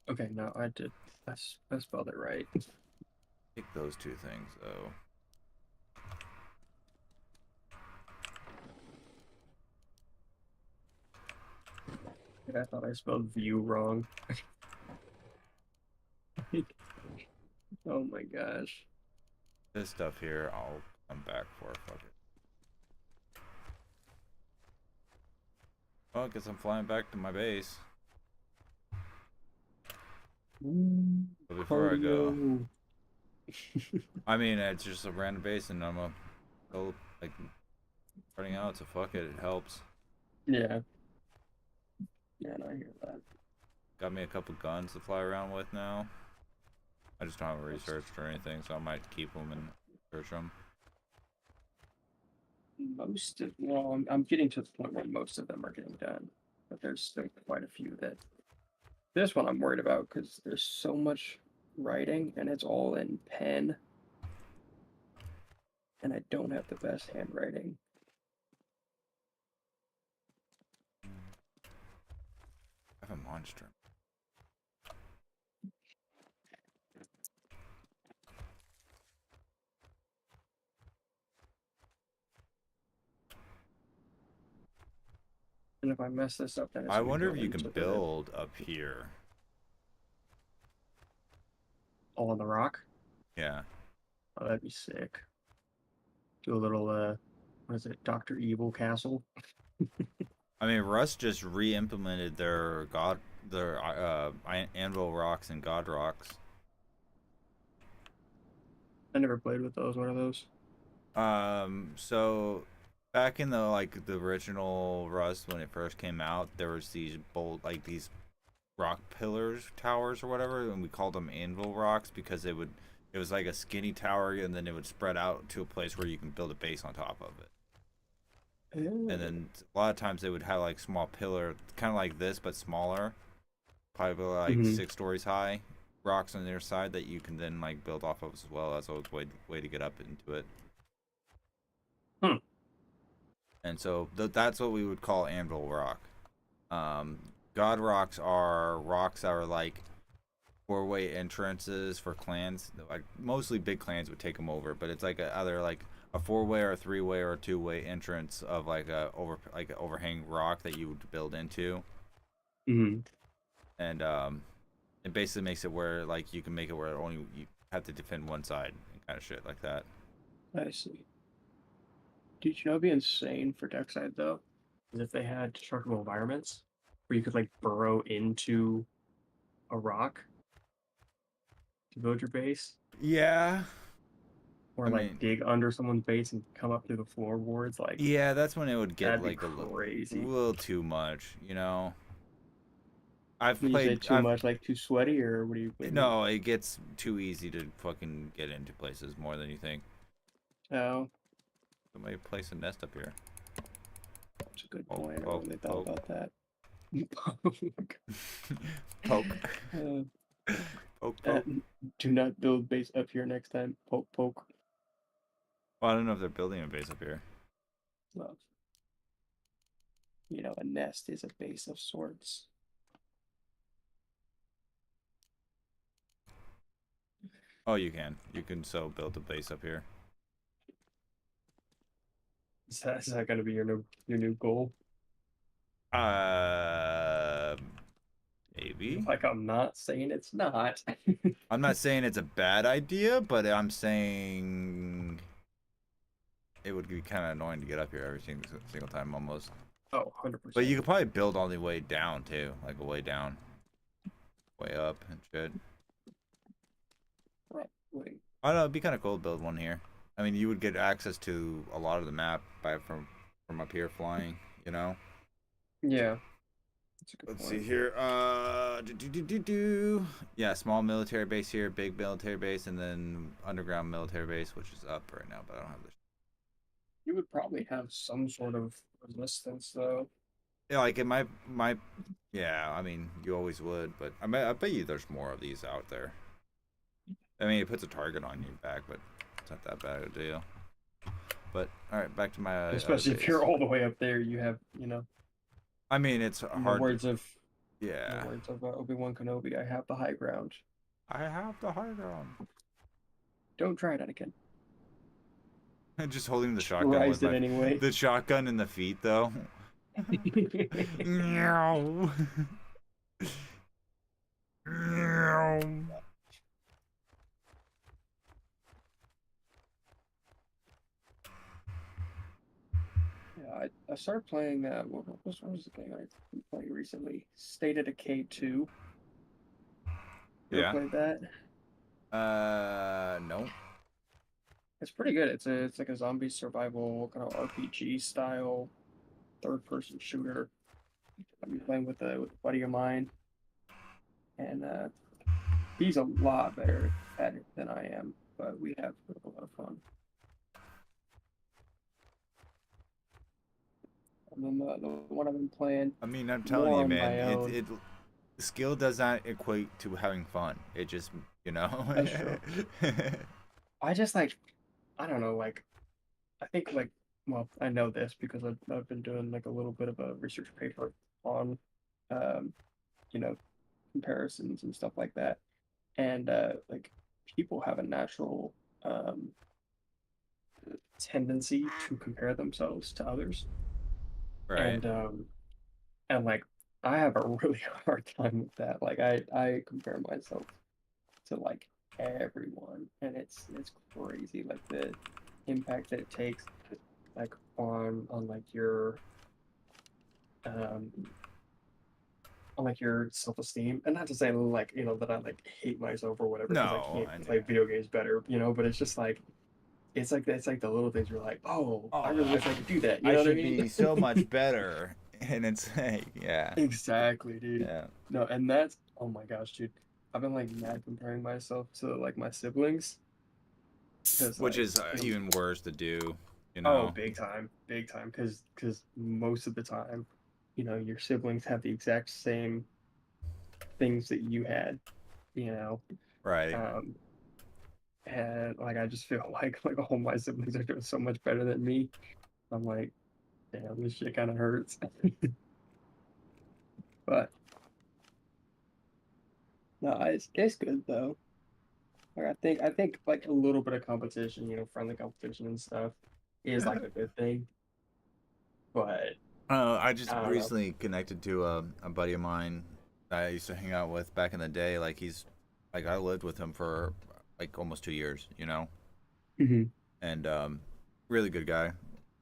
Okay, no, I did. I spelled it right. Take those two things though. I thought I spelled view wrong. Oh my gosh. This stuff here, I'll come back for. Fuck it. Well, I guess I'm flying back to my base. But before I go, Cardio. I mean, it's just a random base, and I'm a go like starting out, so fuck it, it helps. Yeah. Yeah, no, I hear that. Got me a couple guns to fly around with now. I just don't have researched or anything, so I might keep them and search them. Well, I'm getting to the point where most of them are getting done, but there's still quite a few that. This one I'm worried about because there's so much writing and it's all in pen, and I don't have the best handwriting. I have a monster. And if I mess this up, then it's I gonna wonder go if you can into the build up here. all on the rock. Yeah. Oh, that'd be sick. Do a little what is it, Doctor Evil Castle? I mean, Rust just re-implemented their anvil rocks and god rocks. I never played with those. What are those? So back in the original Rust when it first came out, there was these bold like these rock pillars, towers or whatever, and we called them anvil rocks because it was like a skinny tower, and then it would spread out to a place where you can build a base on top of it. And then a lot of times they would have like small pillar, kind of like this but smaller, probably like 6 stories high, rocks on their side that you can then like build off of as well. That's always way to get up into it. Hmm. And so that's what we would call anvil rock. God rocks are rocks that are like 4-way entrances for clans. Like mostly big clans would take them over, but it's like either like a 4-way or a 3-way or a 2-way entrance of like a overhang rock that you would build into, Hmm. and it basically makes it where like you can make it where only you have to defend one side and kind of shit like that. I see. Dude, you know, it'd be insane for Deckside though, is if they had destructible environments where you could like burrow into a rock to build your base, Yeah, or I like mean, dig under someone's base and come up through the floorboards. Like yeah, that's when it would get that'd be like a crazy. little too much, you know. I've You say played, too I've much, like too sweaty, or what do you mean? no, it gets too easy to fucking get into places more than you think. Oh, Somebody place a nest up here. that's a good Poke, point. I never poke, really thought poke, about that. poke, uh, poke, poke. do not build base up here next time. Poke, poke. Well, I don't know if they're building a base up here. Well, you know, a nest is a base of sorts. Oh, you can. You can so build a base up here. Is that going to be your new goal? Uh, maybe. Like I'm not saying it's not. I'm not saying it's a bad idea, but I'm saying it would be kind of annoying to get up here every single time almost. Oh, But 100%. you could probably build all the way down too, like a way down, way up and shit. Wait. I don't know. It'd be kind of cool to build one here. I mean, you would get access to a lot of the map from up here flying. You know. Yeah, that's a good Let's see point. here. Yeah, small military base here, big military base, and then underground military base, which is up right now, but I don't have this. You would probably have some sort of resistance, though. Yeah, like in my, yeah. I mean, you always would, but I bet you there's more of these out there. I mean, it puts a target on your back, but it's not that bad a deal. But all right, back to my Especially if you're base. all the way up there, you have, I mean, it's in the hard to, words of yeah. Obi-Wan Kenobi, I have the high ground. I have the high ground. Don't try that again. Just holding the shotgun with Tries it my anyway. the shotgun in the feet though. Meow. Meow. Yeah, I started playing what was the game I've been playing recently? State of Decay 2. You ever Yeah. played that? No. It's pretty good. It's like a zombie survival kind of RPG style third person shooter. I've been playing with a buddy of mine, and he's a lot better at it than I am, but we have a lot of fun. And then the one I've been playing I mean, I'm telling more you, on man, my own. it skill does not equate to having fun. It just, you know. That's true. I just like I don't know like I think like well I know this because I've been doing like a little bit of a research paper on um you know comparisons and stuff like that, and like people have a natural um tendency to compare themselves to others, Right. and like I have a really hard time with that. Like I compare myself to like everyone, and it's crazy like the impact that it takes like um on like your self-esteem. And not to say like that I like hate myself or whatever because I No, can't and play video games better, but it's just like it's like the little things you're like, oh, I oh, really wish I could do that, you I know what I should mean? be so much better. And it's like, yeah, Exactly, dude. yeah. No, and that's oh my gosh, dude. I've been like mad comparing myself to like my siblings because Which like is even worse to do, you oh, know. big time, because most of the time, your siblings have the exact same things that you had, you know, Right. um, and like I just feel like all my siblings are doing so much better than me. I'm like, damn, this shit kind of hurts, but no, it's good though. Like I think like a little bit of competition, friendly competition and stuff is like a good thing. But I just I don't know. recently connected to a buddy of mine that I used to hang out with back in the day. Like he's like I lived with him for like almost 2 years, you know, Hmm. and really good guy.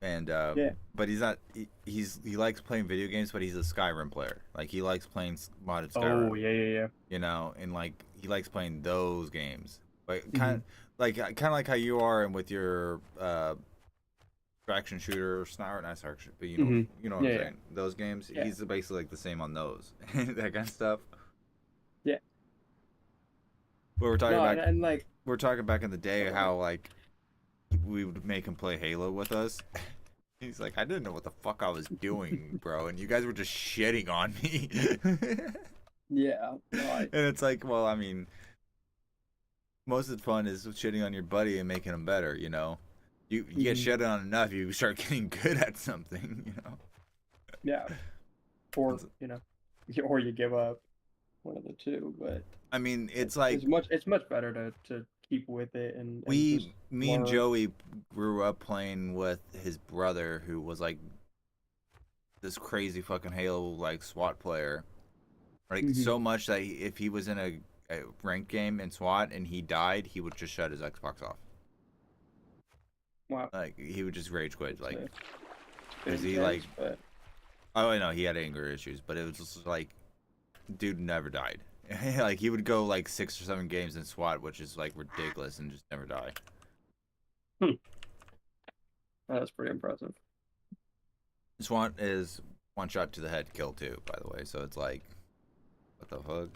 And Yeah. but he's not. He likes playing video games, but he's a Skyrim player. Like he likes playing modded Oh Skyrim, yeah, yeah, yeah. you know, and like he likes playing those games. But Hmm. kind of like how you are, and with your action shooter, not action, but Hmm. you know what I'm Yeah, yeah, saying. Those games, yeah, he's basically like the same on those, that kind of stuff. yeah. But we're talking No, about and like, we're talking back in the day oh, how like we would make him play Halo with us. He's like, I didn't know what the fuck I was doing, bro, and you guys were just shitting on me. yeah. No, And it's like, well, I mean, most of the fun is shitting on your buddy and making him better. You know, you get hmm shit on enough, you start getting good at something. You know. yeah. Or It's, or you give up, one of the two. But I mean, it's, it's like it's much better to keep with it and just me and learn. Joey grew up playing with his brother, who was like this crazy fucking Halo like SWAT player. Like Hmm. so much that if he was in a ranked game in SWAT and he died, he would just shut his Xbox off. Wow, Like he would just rage quit. it's Like a bit because he like intense, but oh I know he had anger issues, but it was just like dude never died. Like he would go like 6 or 7 games in SWAT, which is like ridiculous, and just never die. hmm, that's pretty impressive. SWAT is one shot to the head, kill too. By the way, so it's like what the fuck.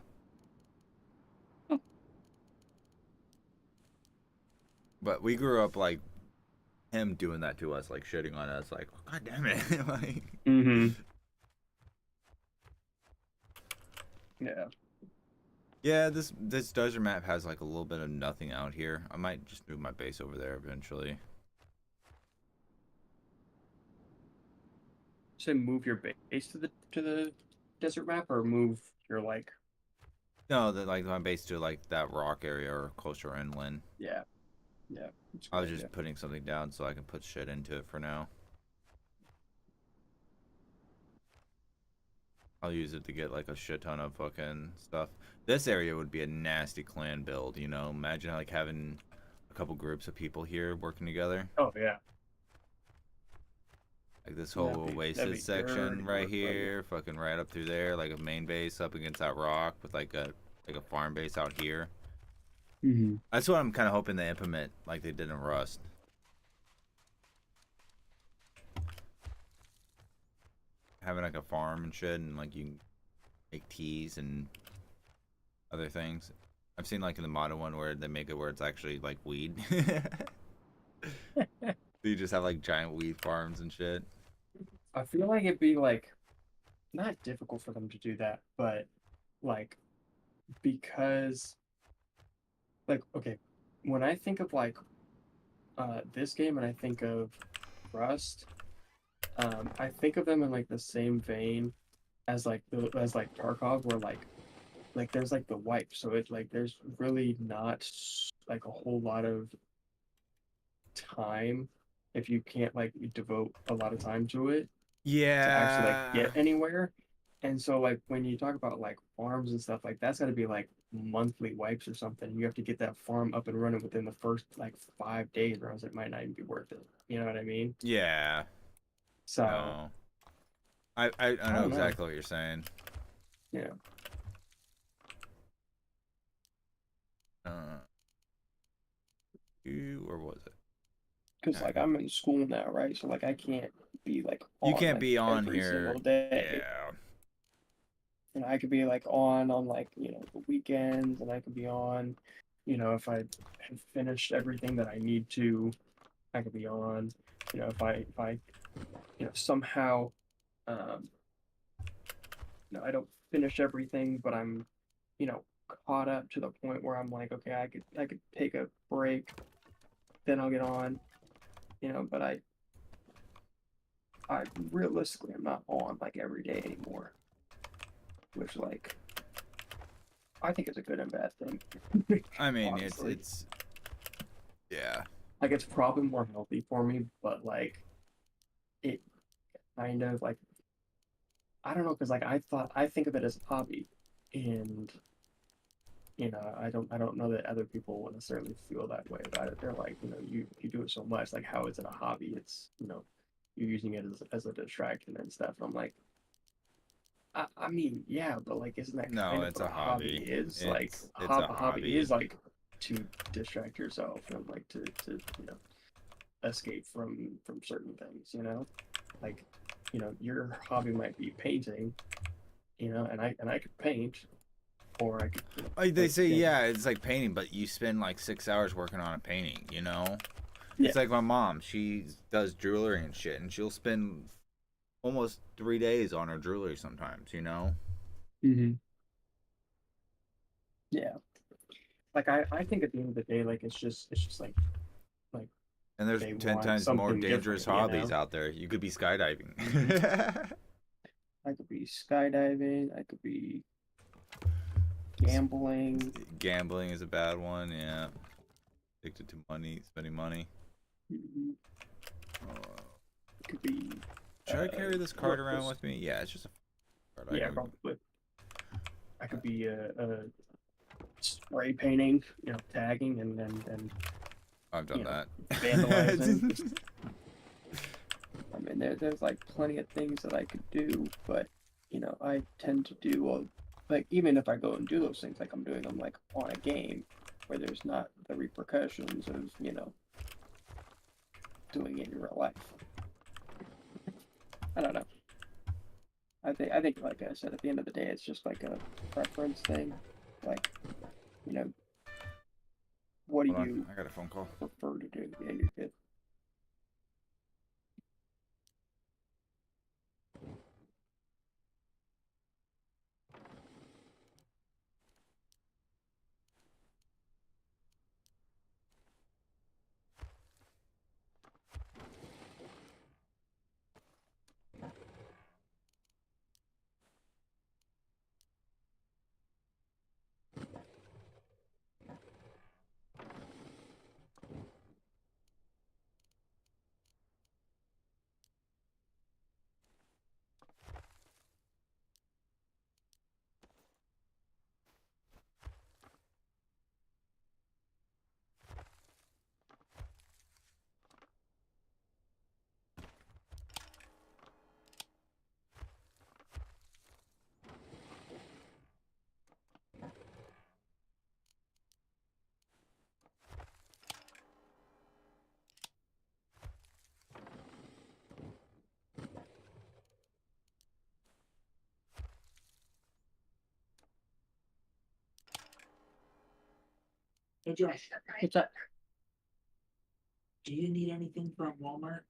But we grew up like him doing that to us, like shitting on us, like God damn it, like Hmm. Yeah. yeah, this desert map has like a little bit of nothing out here. I might just move my base over there eventually. Say move your base to the desert map, or move your like. No, that like my base to like that rock area or closer inland. Yeah, yeah, it's a I good was idea. just putting something down so I can put shit into it for now. I'll use it to get like a shit ton of fucking stuff. This area would be a nasty clan build, you know. Imagine like having a couple groups of people here working together. Oh yeah, Like this whole that'd wasted be section dirty right work, buddy. here, fucking right up through there, like a main base up against that rock with like a farm base out here. Hmm. That's what I'm kind of hoping they implement, like they did in Rust. Having like a farm and shit, and like you can make teas and other things. I've seen like in the modern one where they make it where it's actually like weed. You just have like giant weed farms and shit. I feel like it'd be like not difficult for them to do that, but like because like okay, when I think of like this game and I think of Rust, I think of them in like the same vein as as like Tarkov, where like there's like the wipe, so it like there's really not like a whole lot of time if you can't like devote a lot of time to it to actually like Yeah. get anywhere. And so like when you talk about like farms and stuff, like that's got to be like monthly wipes or something. You have to get that farm up and running within the first like 5 days, or else it might not even be worth it. You know what I mean? Yeah. So No. I I know don't know. exactly what you're saying. Yeah, Uh, or was it? because Yeah. like I'm in school now, right? So like I can't be like You on can't like be on every single here. day. Yeah. And I could be like on like the weekends, and I could be on, if I have finished everything that I need to, I could be on. If I somehow um I don't finish everything, but I'm you know caught up to the point where I'm like, okay, I could take a break, then I'll get on. But I realistically I'm not on like every day anymore, which like I think it's a good and bad thing. I mean, Honestly, yeah. like it's probably more healthy for me, but like it kind of like I don't know because like I think of it as a hobby, and I don't know that other people will necessarily feel that way about it. They're like, you do it so much, like how is it a hobby? It's you're using it as a distraction and stuff. And I'm like, I mean, yeah, but like, isn't that No, kind of it's what a a hobby hobby. is? Like, It's a a hobby hobby. is like to distract yourself and like to escape from certain things. Like your hobby might be painting, and I could paint, or I could Like play they some say, games. yeah, it's like painting, but you spend like 6 hours working on a painting. You know, Yeah. it's like my mom. She does jewelry and shit, and she'll spend almost 3 days on her jewelry sometimes. You know. Hmm. Yeah. Like I think at the end of the day, like it's just like And there's they 10 times more something dangerous different, hobbies out there. You could be Hmm. skydiving. I could be skydiving, I could be gambling. Gambling is a bad one. Yeah, addicted to money, spending money. Mhm. Uh, It could be should I carry this card around worthless. with me? Yeah, it's just a card. I Yeah, can. probably. I could be spray painting, tagging and I've done that. vandalizing. I mean, there's like plenty of things that I could do, but I tend to do like even if I go and do those things, like I'm doing them like on a game where there's not the repercussions of doing it in real life. I don't know. I think like I said, at the end of the day, it's just like a preference thing. Like you know, what do Hold on, you I got a phone call. prefer to do? Yeah, you're good. Hey Josh, What's that? do you need anything from Walmart?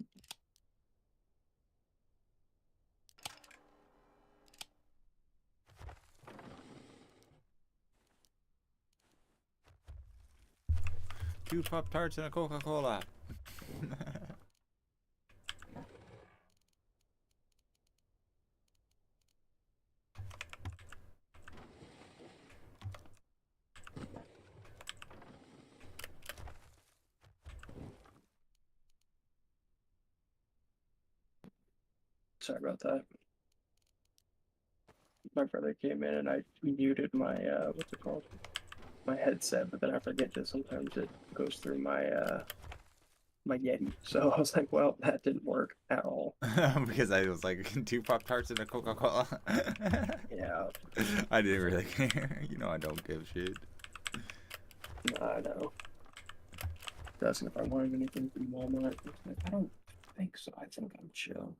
2 Pop-Tarts and a Coca-Cola. Sorry about that. My brother came in and I muted my what's it called? My headset, but then I forget that sometimes it goes through my Yeti. So I was like, well, that didn't work at all. Because I was like 2 Pop-Tarts and a Coca-Cola. Yeah, I didn't really care. You know I don't give shit. I know. Asking if I wanted anything from Walmart. I don't think so. I think I'm chill.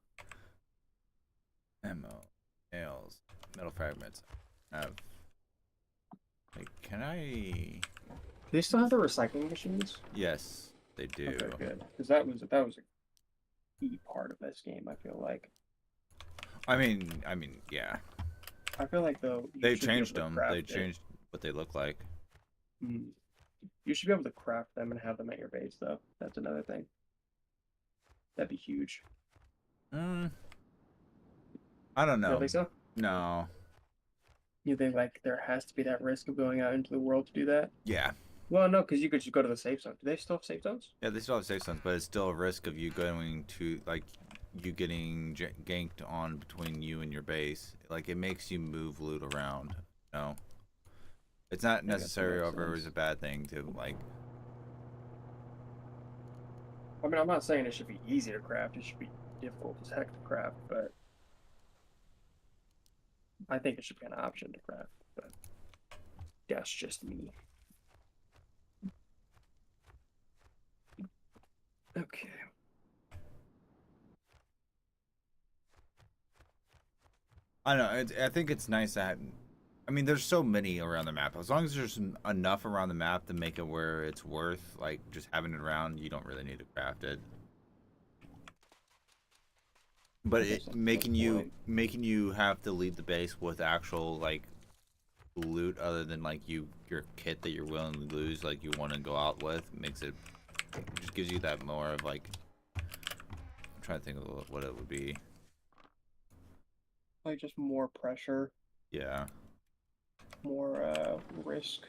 Ammo, nails, metal fragments. Have like, can I? They still have the recycling machines. Yes, they do. Okay, good. Because that was a key part of this game. I feel like. Yeah. I feel like though you They should be able changed to them. They craft it. changed what they look like. Mm. You should be able to craft them and have them at your base, though. That's another thing. That'd be huge. Mm, I don't You don't know. think so? No, You think like there has to be that risk of going out into the world to do that? Yeah. Well, no, because you could just go to the safe zone. Do they still have safe zones? Yeah, they still have safe zones, but it's still a risk of you going to like you getting ganked on between you and your base. Like it makes you move loot around. You know, it's not I guess that necessarily makes always a sense. bad thing to like. I mean, I'm not saying it should be easy to craft. It should be difficult as heck to craft, but I think it should be an option to craft. But that's just me. Okay. I don't know. I think it's nice that. I mean, there's so many around the map. As long as there's enough around the map to make it where it's worth like just having it around, you don't really need to craft it. But I guess it that's a good point. making you have to leave the base with actual like loot other than like your kit that you're willing to lose, like you want to go out with, makes it just gives you that more of like. I'm trying to think of what it would be. Like just more pressure, Yeah, more risk.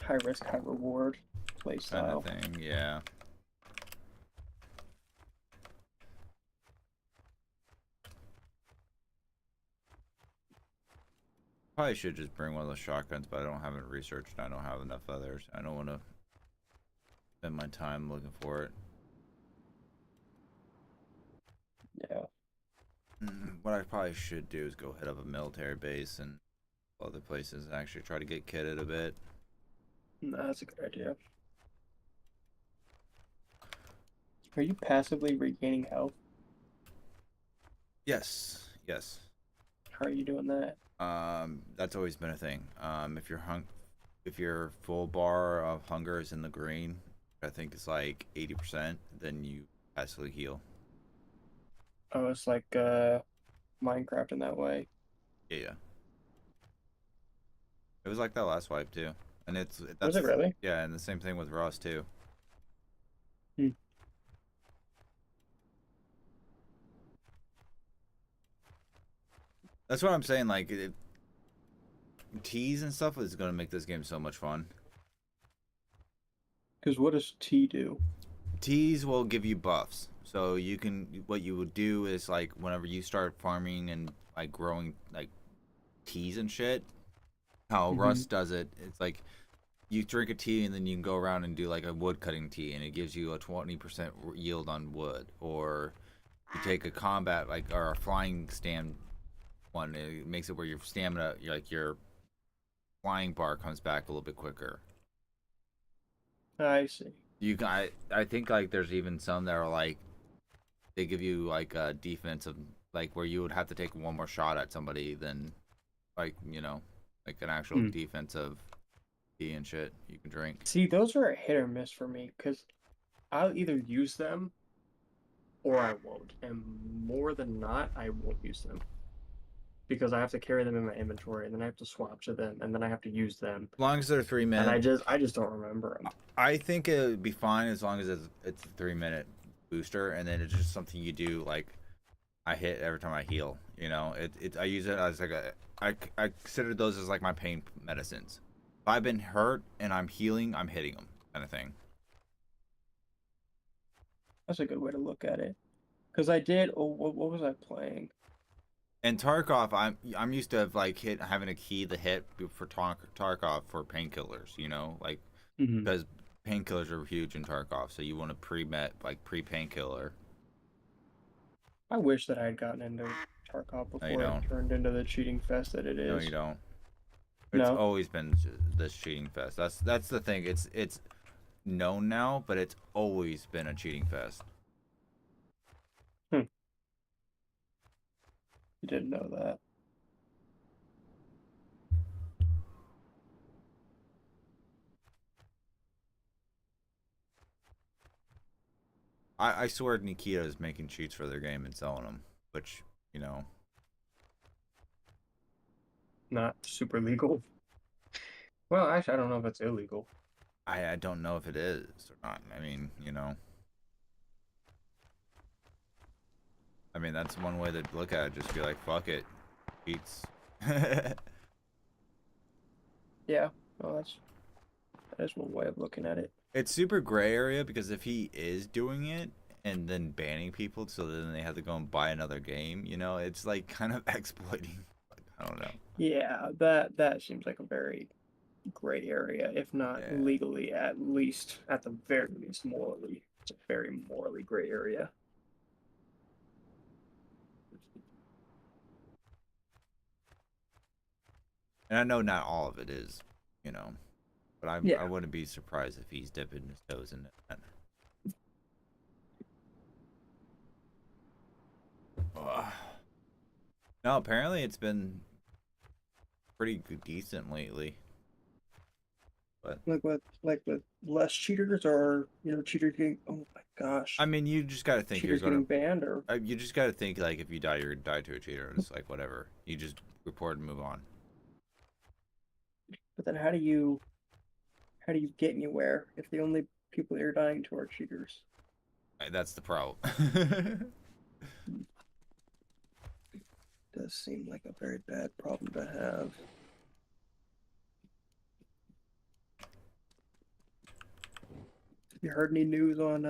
High risk, high reward play kind of style. thing. Yeah. Probably should just bring one of those shotguns, but I don't have it researched. I don't have enough others. I don't want to spend my time looking for it. Yeah. What I probably should do is go hit up a military base and other places and actually try to get kitted a bit. No, that's a good idea. Are you passively regaining health? Yes, yes. How are you doing that? That's always been a thing. If your full bar of hunger is in the green, I think it's like 80%, then you passively heal. Oh, it's like Minecraft in that way. Yeah, yeah. It was like that last wipe too, and Was it really? yeah, and the same thing with Ross too. Hmm. That's what I'm saying. Like teas and stuff is gonna make this game so much fun. Because what does T do? Teas will give you buffs. So you can what you would do is like whenever you start farming and like growing like teas and shit, how Mm-hmm. Russ does it, it's like you drink a tea and then you can go around and do like a wood cutting tea and it gives you a 20% yield on wood. Or you take a combat like or a flying stand one, it makes it where your stamina, like your flying bar comes back a little bit quicker. I see. I think like there's even some that are like they give you like a defensive like where you would have to take one more shot at somebody than like like an actual Hmm. defensive tea and shit you can drink. See, those are a hit or miss for me because I'll either use them or I won't. And more than not, I won't use them because I have to carry them in my inventory and then I have to swap to them and then I have to use them. As long as they're three And minute, I just don't remember them. I think it would be fine as long as it's a 3 minute booster and then it's just something you do like I hit every time I heal. I use it as like I consider those as like my pain medicines. If I've been hurt and I'm healing, I'm hitting them kind of thing. That's a good way to look at it. Because I did. Oh, what was I playing? And Tarkov, I'm used to like having a key to hit for Tarkov for painkillers. Like Mm-hmm. because painkillers are huge in Tarkov, so you want to pre painkiller. I wish that I had gotten into Tarkov No, you before it don't. turned into the cheating fest that it No, you is. don't. It's No? always been this cheating fest. That's the thing. It's known now, but it's always been a cheating fest. Hmm. You didn't know that. I swear Nikita is making cheats for their game and selling them, which you know Not super legal. Well, actually, I don't know if it's illegal. I don't know if it is or not. I mean, I mean, that's one way to look at it. Just be like, fuck it, cheats. Yeah, well, that is one way of looking at it. It's super gray area because if he is doing it and then banning people, so then they have to go and buy another game, you know, it's like kind of exploiting. I don't know. Yeah, that seems like a very gray area, if not Yeah. legally, at least at the very least morally. It's a very morally gray area. And I know not all of it is, you know, but I Yeah. wouldn't be surprised if he's dipping his toes in that. Ugh. No, apparently it's been pretty decent lately. But Like with less cheaters, or cheaters getting, oh my gosh, I mean, you just got to think you're cheaters getting gonna. banned, or You just got to think like if you die, you're gonna die to a cheater. It's like whatever. You just report and move on. but then how do you get anywhere if the only people that you're dying to are cheaters? That's the problem. Does seem like a very bad problem to have. You heard any news on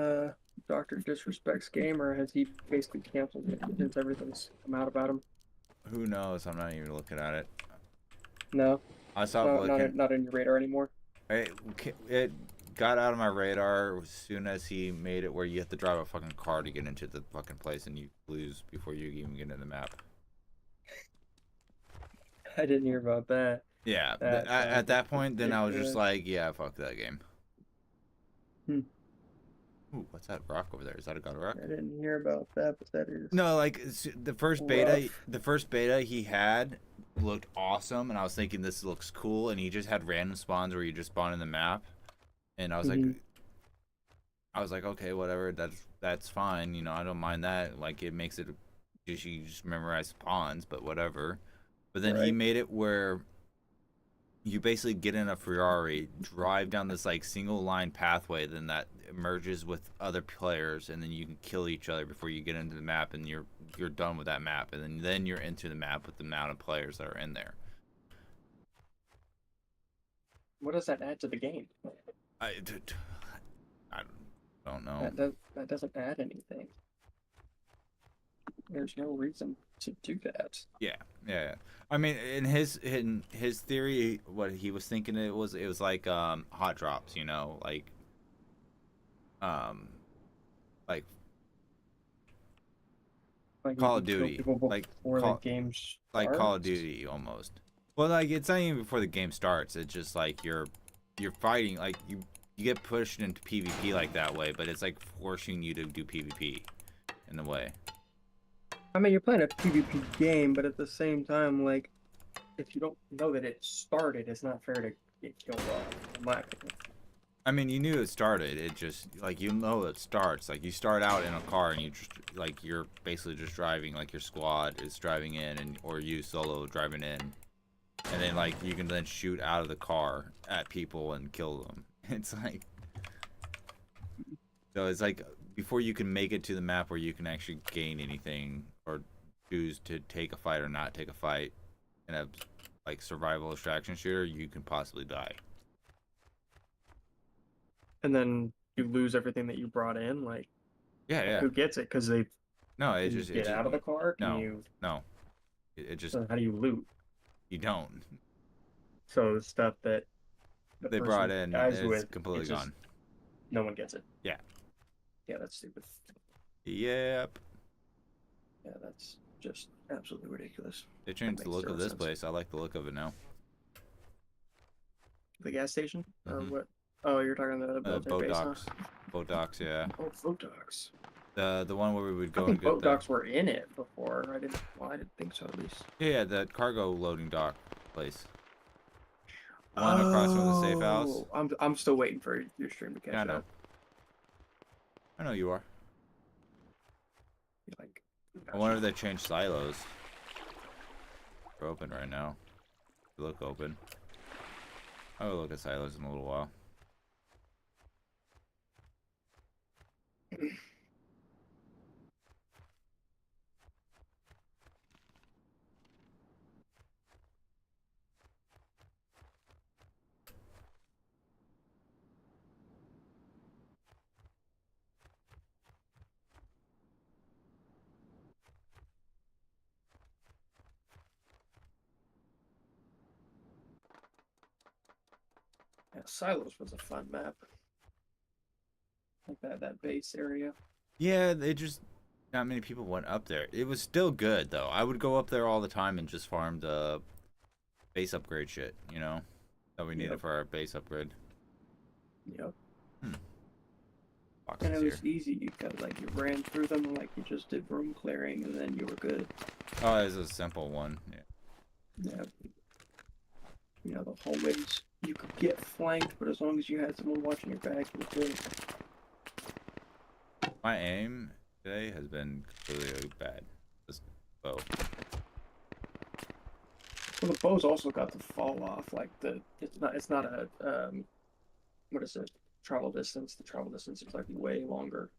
Dr. Disrespect's game, or has he basically canceled it since everything's come out about him? Who knows? I'm not even looking at it. No, I stopped looking. not on your radar anymore. It got out of my radar as soon as he made it where you have to drive a fucking car to get into the fucking place and you lose before you even get into the map. I didn't hear about that. Yeah, That at that point, then I was just ridiculous. like, yeah, fuck that game. Hmm. Ooh, what's that rock over there? Is that a god rock? I didn't hear about that, but that is No, like the first beta, rough. the first beta he had looked awesome, and I was thinking this looks cool, and he just had random spawns where you just spawn in the map, and I was Mhm. like, okay, whatever, that's fine, you know, I don't mind that. Like it makes it just you just memorize spawns, but whatever. But then he Right. made it where you basically get in a Ferrari, drive down this like single line pathway, then that merges with other players, and then you can kill each other before you get into the map, and you're done with that map, and then you're into the map with the amount of players that are in there. What does that add to the game? I, d- d- I don't know. That doesn't add anything. There's no reason to do that. Yeah. I mean, in his theory, what he was thinking it was like hot drops, you know, um like Like Call you of can kill Duty, people like before Call- the game starts. like Call of Duty almost. Well, like it's not even before the game starts. It's just like you're fighting, like you get pushed into PvP like that way, but it's like forcing you to do PvP in a way. I mean, you're playing a PvP game, but at the same time, like, if you don't know that it started, it's not fair to get killed off, in my opinion. I mean, you knew it started. It just like you know it starts. Like you start out in a car and you just like you're basically just driving. Like your squad is driving in, and or you solo driving in, and then like you can then shoot out of the car at people and kill them. It's like so it's like before you can make it to the map where you can actually gain anything or choose to take a fight or not take a fight in a like survival extraction shooter, you can possibly die. And then you lose everything that you brought in. Like, Yeah. who gets it? Because they No, can you get out of the car. Can no. you? No. It just So how do you loot? you don't. So the stuff that the They person brought in dies is with, completely it's just- gone. No one gets it. Yeah. Yeah, that's stupid. Yep. Yeah, that's just absolutely ridiculous. They changed the makes look of zero this sense. place. I like the look of it now. The gas station, or Mhm. what? Oh, you're talking the military Boat base, huh? docks. Boat docks, yeah. Oh, boat docks. The one where we would I go think and get boat the docks were in it before. I didn't think so, at least. yeah, the cargo loading dock place. One across from the safe house. Oh, I'm still waiting for your stream to catch Yeah, I know. up. I know you are. You're like, I wonder if they changed silos. They're open right now. They look open. I will look at silos in a little while. Silos was a fun map. Like that base area. Yeah, they just not many people went up there. It was still good though. I would go up there all the time and just farm the base upgrade shit, you know, that we needed Yep. for our base upgrade. Yep. Boxes And it here. was easy because like you ran through them like you just did room clearing and then you were good. Oh, it's a simple one. Yeah. Yeah. You know, the hallways you could get flanked, but as long as you had someone watching your back, you were good. My aim today has been completely bad. This bow. Well, the bow's also got the fall off. Like it's not a what is it? Travel distance. The travel distance is like way longer.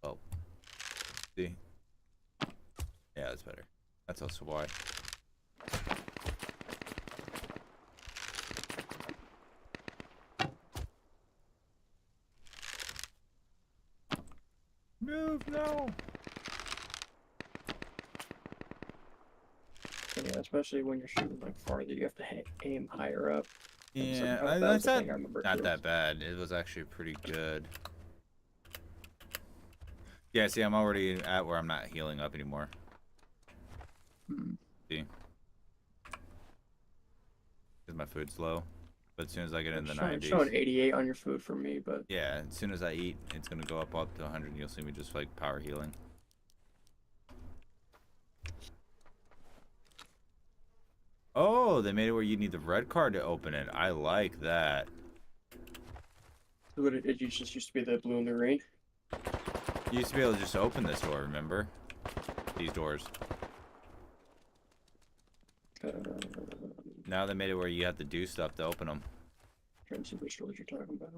Oh, see. Yeah, that's better. That's also why. Move now. Yeah, especially when you're shooting like farther, you have to aim higher up. Yeah, that was that's the not, thing I remember not too. that bad. It was actually pretty good. Yeah, see, I'm already at where I'm not healing up anymore. Hmm. See? Because my food's low. But as soon as I get in the It's 90s. showing 88 on your food for me, but Yeah, as soon as I eat, it's going to go up to 100 and you'll see me just like power healing. Oh, they made it where you need the red card to open it. I like that. what it just used to be the blue and the green. You used to be able to just open this door, remember? These doors. Now they made it where you have to do stuff to open them. Trying to see which doors you're talking about.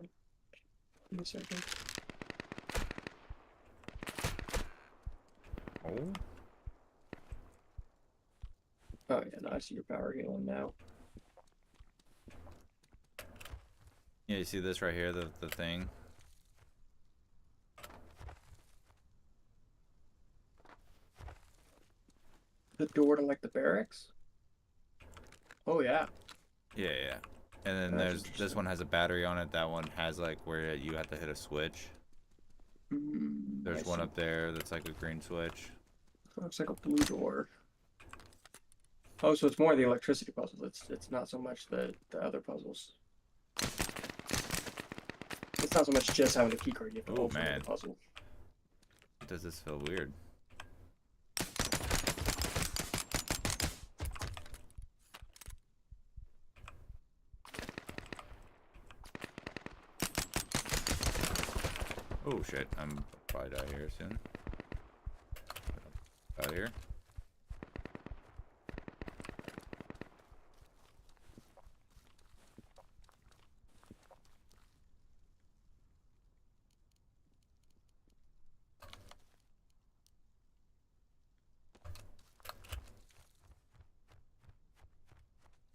Give me a second. Oh. Oh yeah, no, I see your power healing now. Yeah, you see this right here, the thing? The door to like the barracks. Oh yeah. Yeah, yeah. And then That's there's this interesting. one has a battery on it. That one has like where you have to hit a switch. There's I one see. up there that's like a green switch. Looks like a blue door. Oh, so it's more the electricity puzzles. It's not so much the other puzzles. It's not so much just having the key card. You have to Oh, open man. the puzzle. Does this feel weird? Oh shit, I'm probably die here soon. Out here.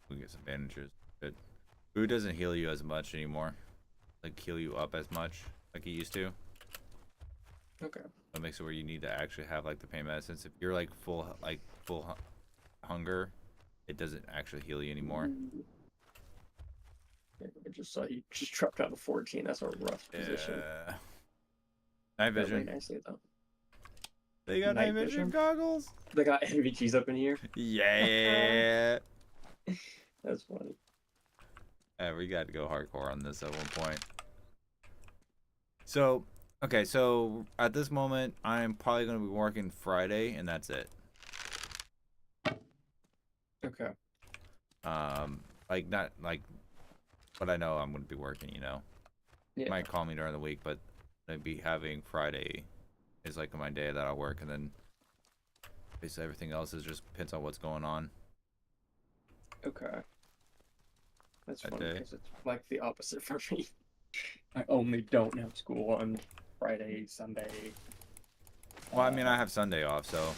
We get some bandages. Good. Food doesn't heal you as much anymore. Like heal you up as much like it used to. Okay. That makes it where you need to actually have like the pain medicines. If you're like full hunger, it doesn't actually heal you anymore. Yeah, I just saw you just dropped down to 14. That's a rough position. Yeah. Night Got really vision. nicely though. They got Night night vision vision? goggles. They got NVGs up in here. Yeah. That's funny. Yeah, we got to go hardcore on this at one point. So, okay, so at this moment, I'm probably going to be working Friday, and that's it. Okay. Like not like, but I know I'm going to be working. You know, Yeah. might call me during the week, but I'd be having Friday is like my day that I'll work, and then basically everything else is just depends on what's going on. Okay. That's That funny day. because it's like the opposite for me. I only don't have school on Friday, Sunday. Well, I mean, I have Sunday off, so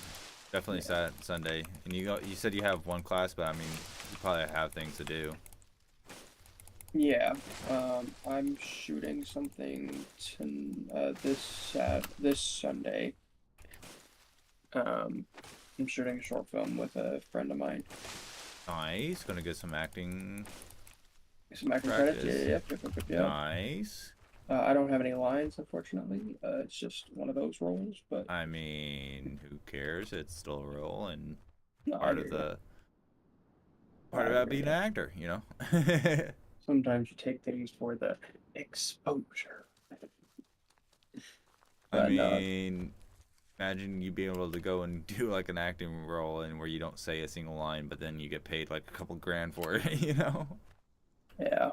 definitely Sunday. And you said you have one class, but I mean, you probably have things to do. Yeah. I'm shooting something this Sunday. I'm shooting a short film with a friend of mine. Nice. Gonna get some acting. Some acting credits. Practice. Yeah. Nice. I don't have any lines, unfortunately. It's just one of those roles, but I mean, who cares? It's still a role and no, part of the I about hear being ya. an actor, you know. Sometimes you take things for the exposure. I But no, mean, imagine you being able to go and do like an acting role and where you don't say a single line, but then you get paid like a couple grand for it, you know? yeah.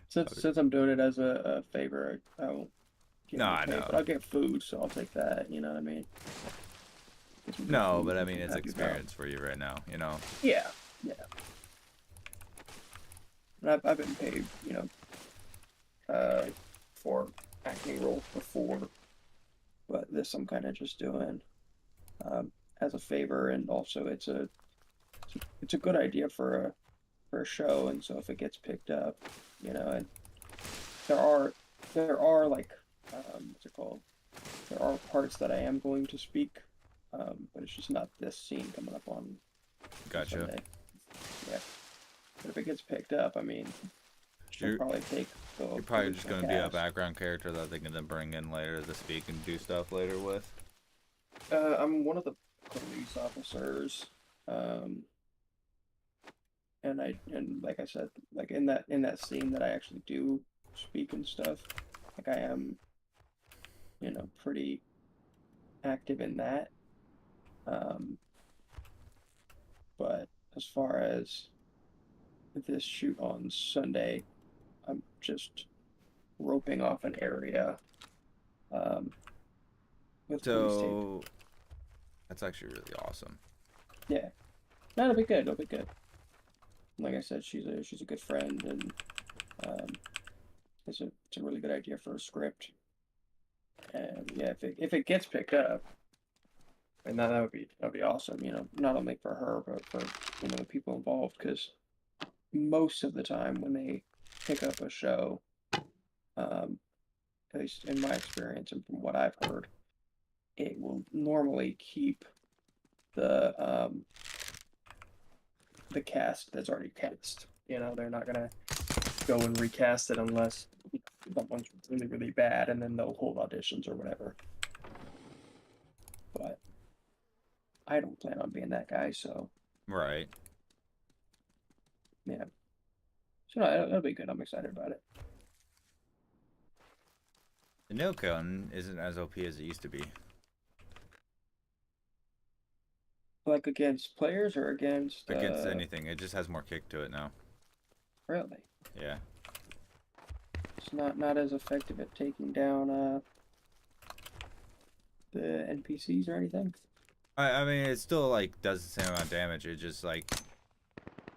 Since I'm doing it as a favor, I won't get No, any I pay, know. but I'll get food, so I'll take that. You know what I mean? Get some good No, food, but I get mean, some it's happy mouth. experience for you right now, you know? Yeah, yeah. And I've been paid, for acting roles before, but this I'm kind of just doing as a favor, and also it's a good idea for a show, and so if it gets picked up, and there are like what's it called? There are parts that I am going to speak, but it's just not this scene coming up on Gotcha. Sunday. Yeah, but if it gets picked up, I mean, she'll You're, probably take the you're probably just original going to be a cast. background character that they can then bring in later to speak and do stuff later with. I'm one of the police officers, um, and like I said, like in that scene that I actually do speak and stuff, like I am, pretty active in that. Um, but as far as this shoot on Sunday, I'm just roping off an area, um, with police tape. So, that's actually really awesome. Yeah, no, it'll be good. It'll be good. Like I said, she's a good friend, and um, it's a really good idea for a script. And yeah, if it gets picked up, and that'd be awesome. Not only for her, but for the people involved, because most of the time when they pick up a show, um, at least in my experience and from what I've heard, it will normally keep the cast that's already cast. They're not gonna go and recast it unless someone's really, really bad, and then they'll hold auditions or whatever. But I don't plan on being that guy, so Right. yeah. So no, it'll be good. I'm excited about it. The nail gun isn't as OP as it used to be. Like against players or against Against anything, it just has more kick to it now. really? Yeah. It's not as effective at taking down the NPCs or anything. I mean, it still like does the same amount of damage. It just like,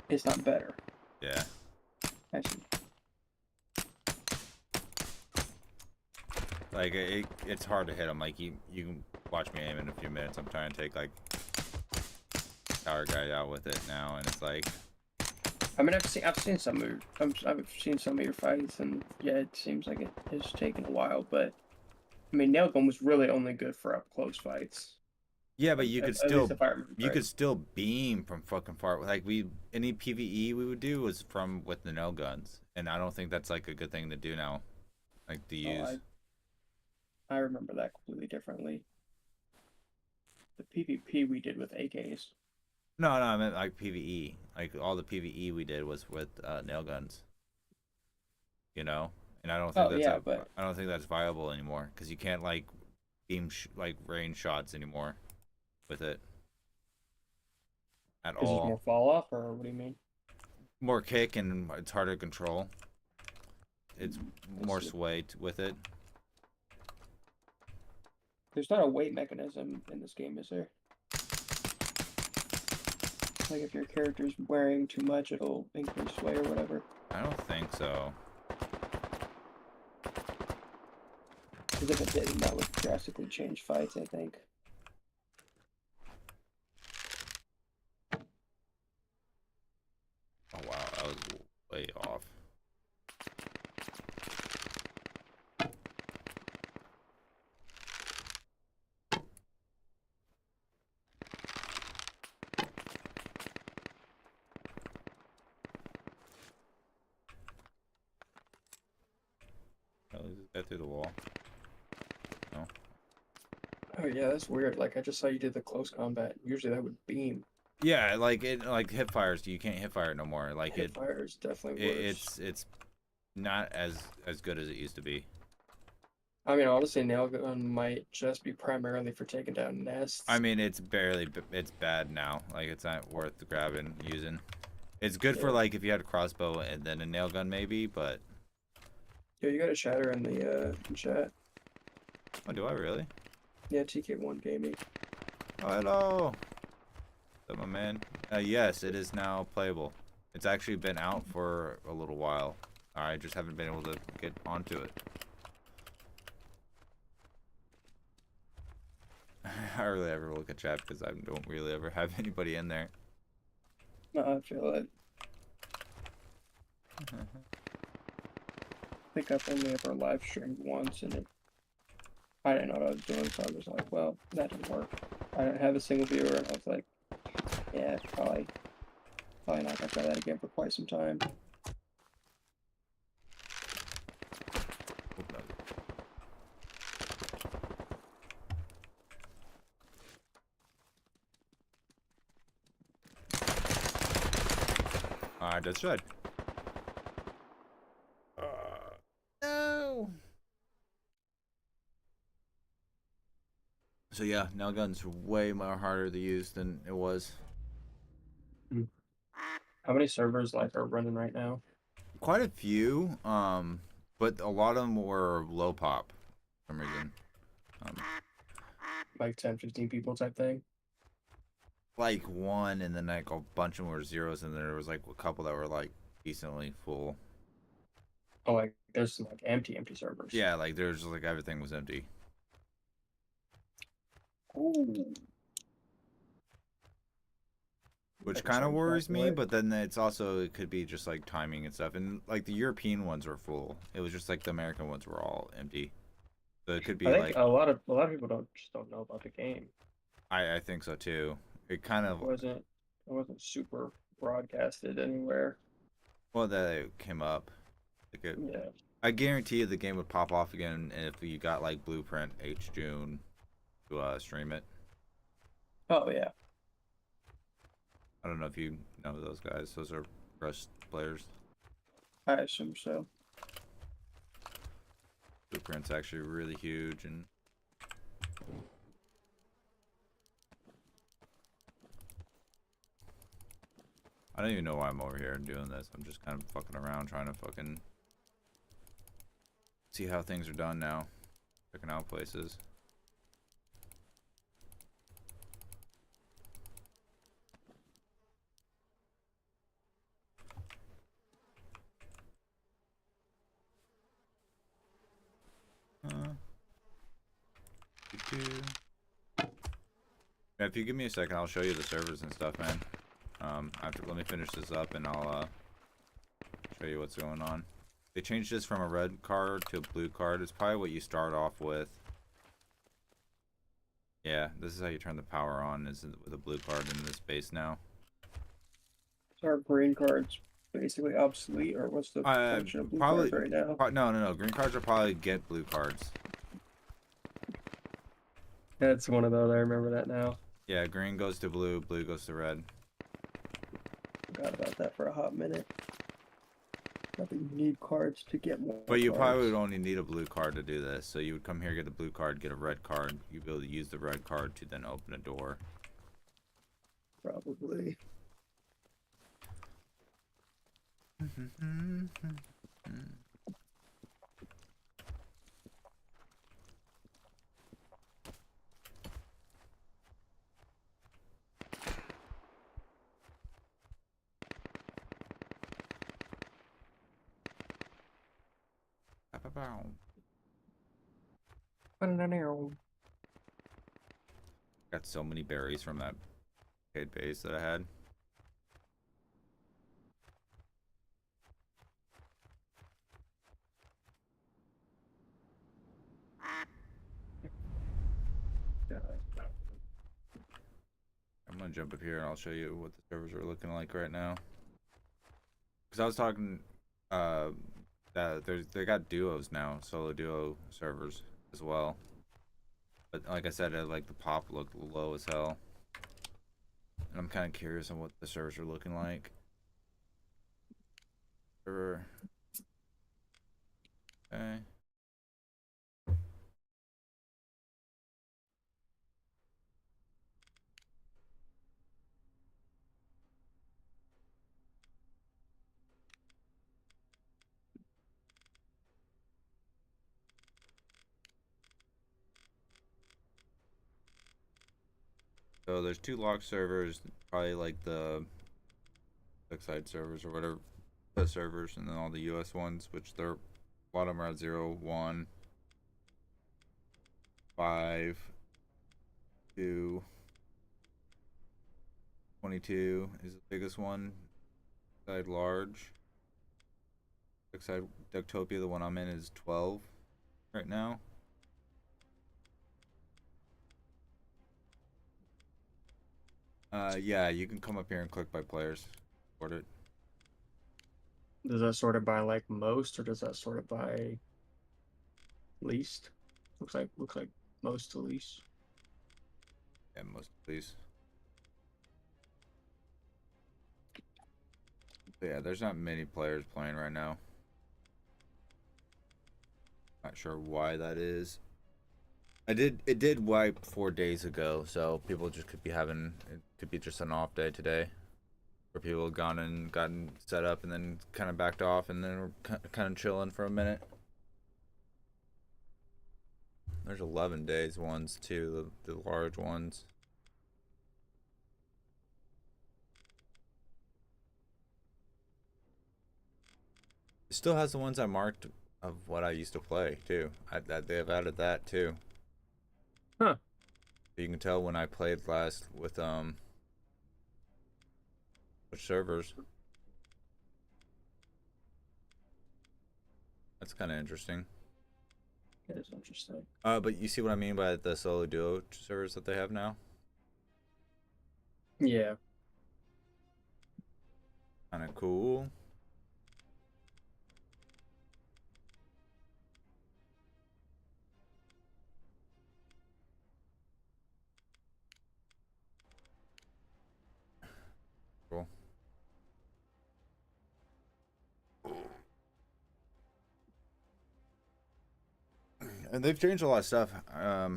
It's not better. yeah. I see. Like it's hard to hit them. Like you can watch me aim in a few minutes. I'm trying to take like tower guy out with it now, and it's like, I mean, I've seen some of I've seen some of your fights, and yeah, it seems like it has taken a while. But I mean, nail gun was really only good for up close fights. yeah, but you At could least still if I remember you right. could still beam from fucking far. Like any PVE we would do was from with the nail guns, and I don't think that's like a good thing to do now, like to use. I remember that completely differently. The PvP we did with AKs. No, I meant like PVE. Like all the PVE we did was with nail guns. You know, and I don't think but I don't think that's viable anymore because you can't like beam like range shots anymore with it at because there's all. more fall off, or what do you mean? More kick and it's harder to control. It's more see. sway with it. There's not a weight mechanism in this game, is there? Like if your character's wearing too much, it'll increase sway or whatever. I don't think so. Because if it did, then that would drastically change fights, I think. Oh wow, I was way off. right through the wall. No. Oh yeah, that's weird. Like I just saw you did the close combat. Usually that would beam. Yeah, like it, like hip fires. You can't hip fire it no more. Like Hip fire is definitely worse. it's not as good as it used to be. I mean, honestly, nail gun might just be primarily for taking down nests. I mean, it's bad now. Like it's not worth grabbing using. It's good for Yeah. like if you had a crossbow and then a nail gun maybe, but Yo, you got a shatter in the chat. oh, do I really? Yeah, TK1 gaming. Oh, hello. What's up, my man? Yes, it is now playable. It's actually been out for a little while. I just haven't been able to get onto it. I hardly ever look at chat because I don't really ever have anybody in there. No, I feel it. I think I've only ever live streamed once, and I didn't know what I was doing, so I was like, well, that didn't work. I didn't have a single viewer, and I was like, yeah, probably not gonna try that again for quite some time. Oop, no. Alright, that's right. No. So yeah, nail guns are way more harder to use than it was. How many servers like are running right now? Quite a few, but a lot of them were low pop for some reason. Like 10, 15 people type thing? Like one, and then like a bunch of them were zeros, and there was like a couple that were like decently full. Oh, like there's some like empty servers. Yeah, like there's just like everything was empty. Ooh. Which Like, kind of sorry, worries back me, away. but then it's also, it could be just like timing and stuff. And like the European ones were full. It was just like the American ones were all empty. So it could be I think like, a lot of people don't know about the game. I think so too. It kind of, It wasn't super broadcasted anywhere. well, that it came up. Like it, Yeah. I guarantee you the game would pop off again if you got like Blueprint H June to stream it. Oh yeah. I don't know if you know those guys. Those are Rust players. I assume so. Blueprint's actually really huge, and I don't even know why I'm over here doing this. I'm just kind of fucking around trying to fucking see how things are done now. Checking out places. Yeah, if you give me a second, I'll show you the servers and stuff, man. Let me finish this up, and I'll show you what's going on. They changed this from a red card to a blue card. It's probably what you start off with. Yeah, this is how you turn the power on, is with a blue card in this base now. So our green cards basically obsolete, or what's the function of blue cards right now? No. Green cards are probably get blue cards. That's one of those. I remember that now. Yeah, green goes to blue, blue goes to red. Forgot about that for a hot minute. Not that you need cards to get more. But you probably cards. would only need a blue card to do this. So you would come here, get a blue card, get a red card. You'd be able to use the red card to then open a door. Probably. Got so many berries from that arcade base that I had. I'm gonna jump up here and I'll show you what the servers are looking like right now. Because I was talking they got duos now, solo duo servers as well. But like I said, like the pop looked low as hell. And I'm kind of curious on what the servers are looking like. Server. Okay. So there's 2 locked servers, probably like the Side servers or whatever, the servers, and then all the US ones, which they're a lot of them are at 0, 1, 5, 2, 22 is the biggest one. Side large. Side Ducktopia, the one I'm in, is 12 right now. Yeah, you can come up here and click by players. Sort it. Does that sort it by like most, or does that sort it by least? Looks like most to least. Yeah, most please. But yeah, there's not many players playing right now. Not sure why that is. It did wipe 4 days ago, so people just could be having, it could be just an off day today, where people have gone and gotten set up and then kind of backed off and then we're kind of chilling for a minute. There's 11 days ones too, the large ones. It still has the ones I marked of what I used to play too. They have added that too. Huh. You can tell when I played last with which servers. That's kind of interesting. That is interesting. But you see what I mean by the solo duo servers that they have now? Yeah. Kind of cool. Cool. And they've changed a lot of stuff. I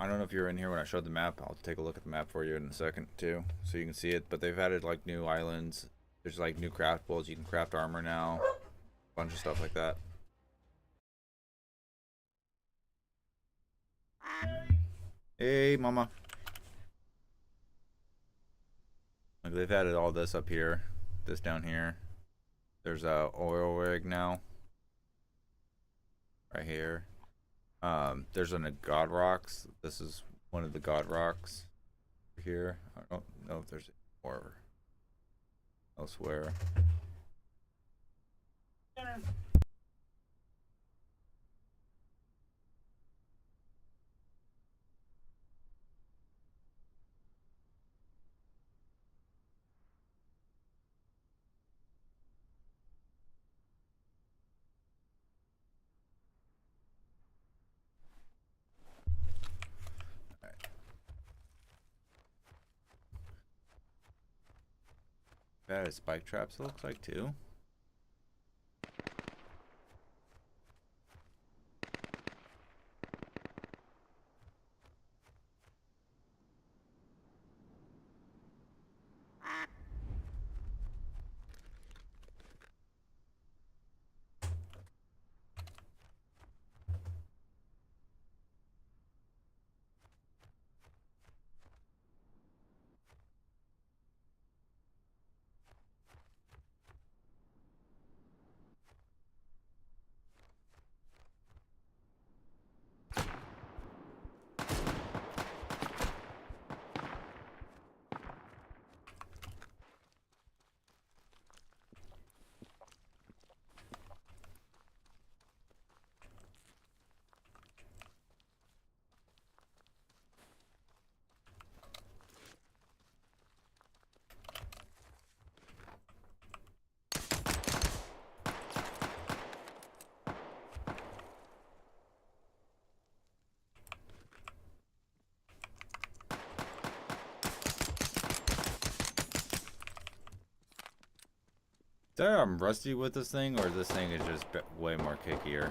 don't know if you're in here when I showed the map. I'll take a look at the map for you in a second too, so you can see it. But they've added like new islands. There's like new craftables. You can craft armor now. A bunch of stuff like that. Hey, mama. Like they've added all this up here, this down here. There's a oil rig now. Right here. There's a God Rocks. This is one of the God Rocks here. I don't know if there's more elsewhere. That is spike traps, it looks like too. There, I'm rusty with this thing, or this thing is just way more kickier.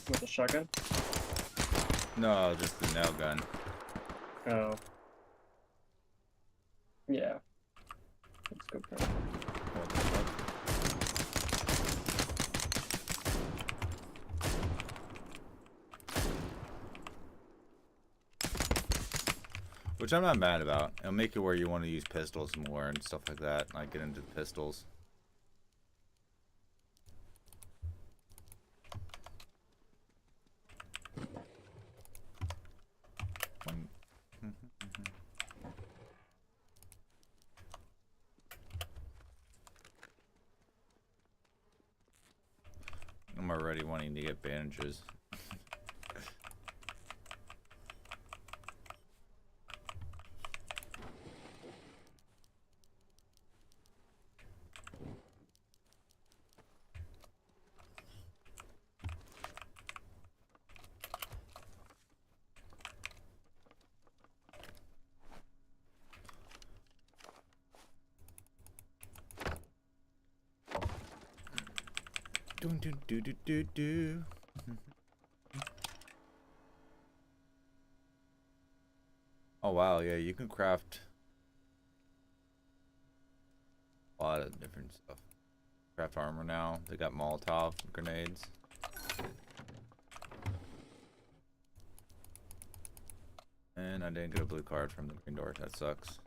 With the shotgun? No, just the nail gun. Oh. Yeah. That's a good point. What the fuck? Which I'm not mad about. It'll make it where you want to use pistols more and stuff like that. Like get into the pistols. I'm already wanting to get bandages. Dun, dun, dun, dun, dun, dun. Oh wow, yeah, you can craft a lot of different stuff. Craft armor now. They got Molotov grenades. And I didn't get a blue card from the green door. That sucks.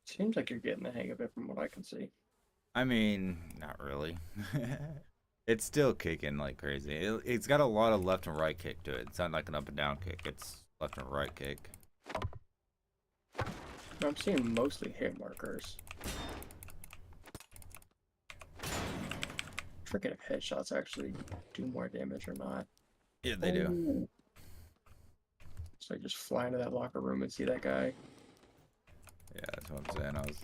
Seems like you're getting the hang of it from what I can see. I mean, not really. It's still kicking like crazy. It's got a lot of left and right kick to it. It's not like an up and down kick. It's left and right kick. I'm seeing mostly hit markers. Forget if headshots actually do more damage or not. Yeah, they do. Ooh. So I just fly into that locker room and see that guy. Yeah, that's what I'm saying.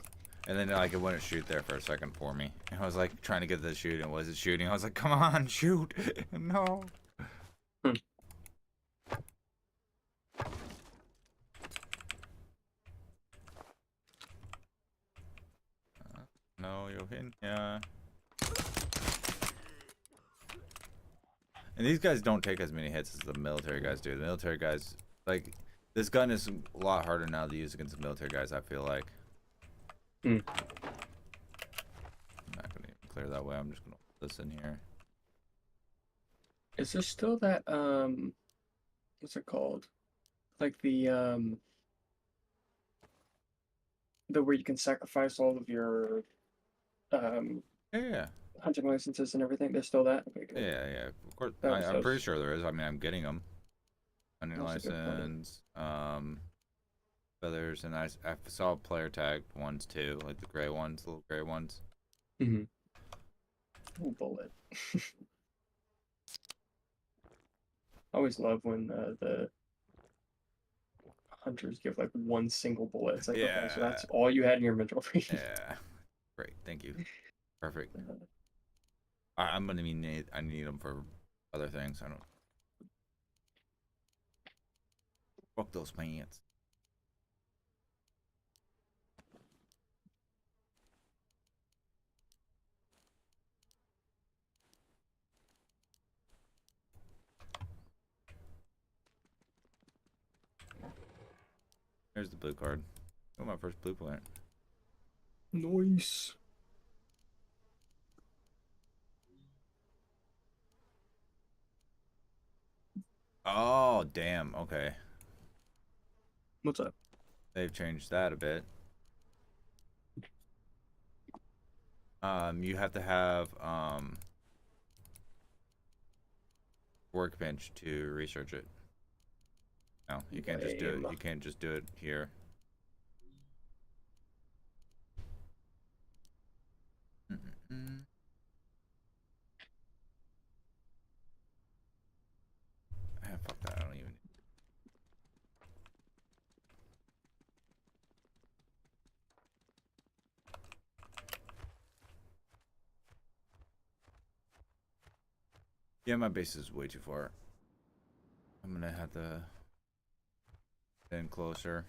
And then like it wouldn't shoot there for a second for me. And I was like trying to get the shoot and was it shooting? I was like, come on, shoot! No. No, you're hitting. Yeah. And these guys don't take as many hits as the military guys do. The military guys, like, this gun is a lot harder now to use against the military guys, I feel like. Hmm. I'm not gonna even clear that way. I'm just gonna put this in here. Is this still that what's it called? Like the where you can sacrifice all of your um Yeah, hunting licenses and everything? There's still that? Okay, good. yeah, yeah. Of course, That was I'm pretty sure there is. I mean, I'm getting them. Hunting That's a good point. license, feathers, and I saw player tag ones too, like the gray ones, the little gray ones. Mm-hmm. Oh, bullet. I always love when the hunters give like one single bullet. It's like, okay, so Yeah. that's all you had in your inventory. Yeah. Great. Thank you. Perfect. Uh, I'm gonna need. I need them for other things. I don't. Fuck those pants. There's the blue card. Oh, my first blue plant. Nice. Oh, damn. Okay. What's up? They've changed that a bit. You have to have workbench to research it. No, you can't just do it. Lame. You can't just do it here. Mm-mm-mm. Ah, fuck that. I don't even. Yeah, my base is way too far. I'm gonna have to get closer.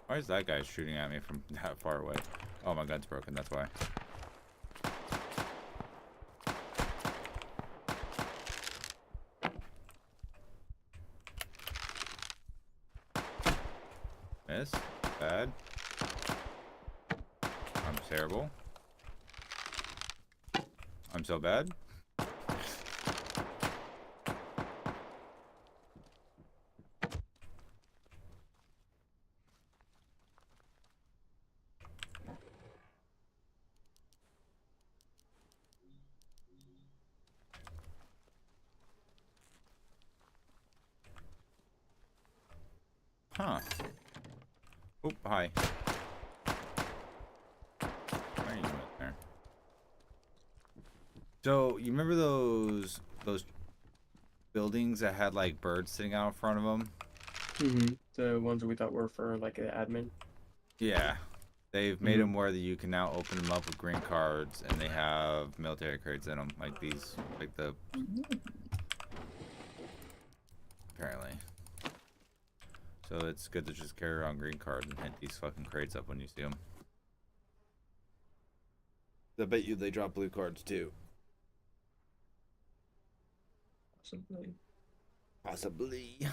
Why is that guy shooting at me from that far away? Oh, my gun's broken. That's why. Miss. Bad. I'm terrible. I'm so bad. Huh. Oop, hi. Why are you in there? So, you remember those buildings that had like birds sitting out in front of them? Mm-hmm. The ones that we thought were for like an admin. Yeah. They've made them where that you can now open them up with green cards, and they have military crates in them, like these, like the. Apparently. So it's good to just carry around green cards and hit these fucking crates up when you see them. I bet you they drop blue cards too. Possibly. Possibly. Do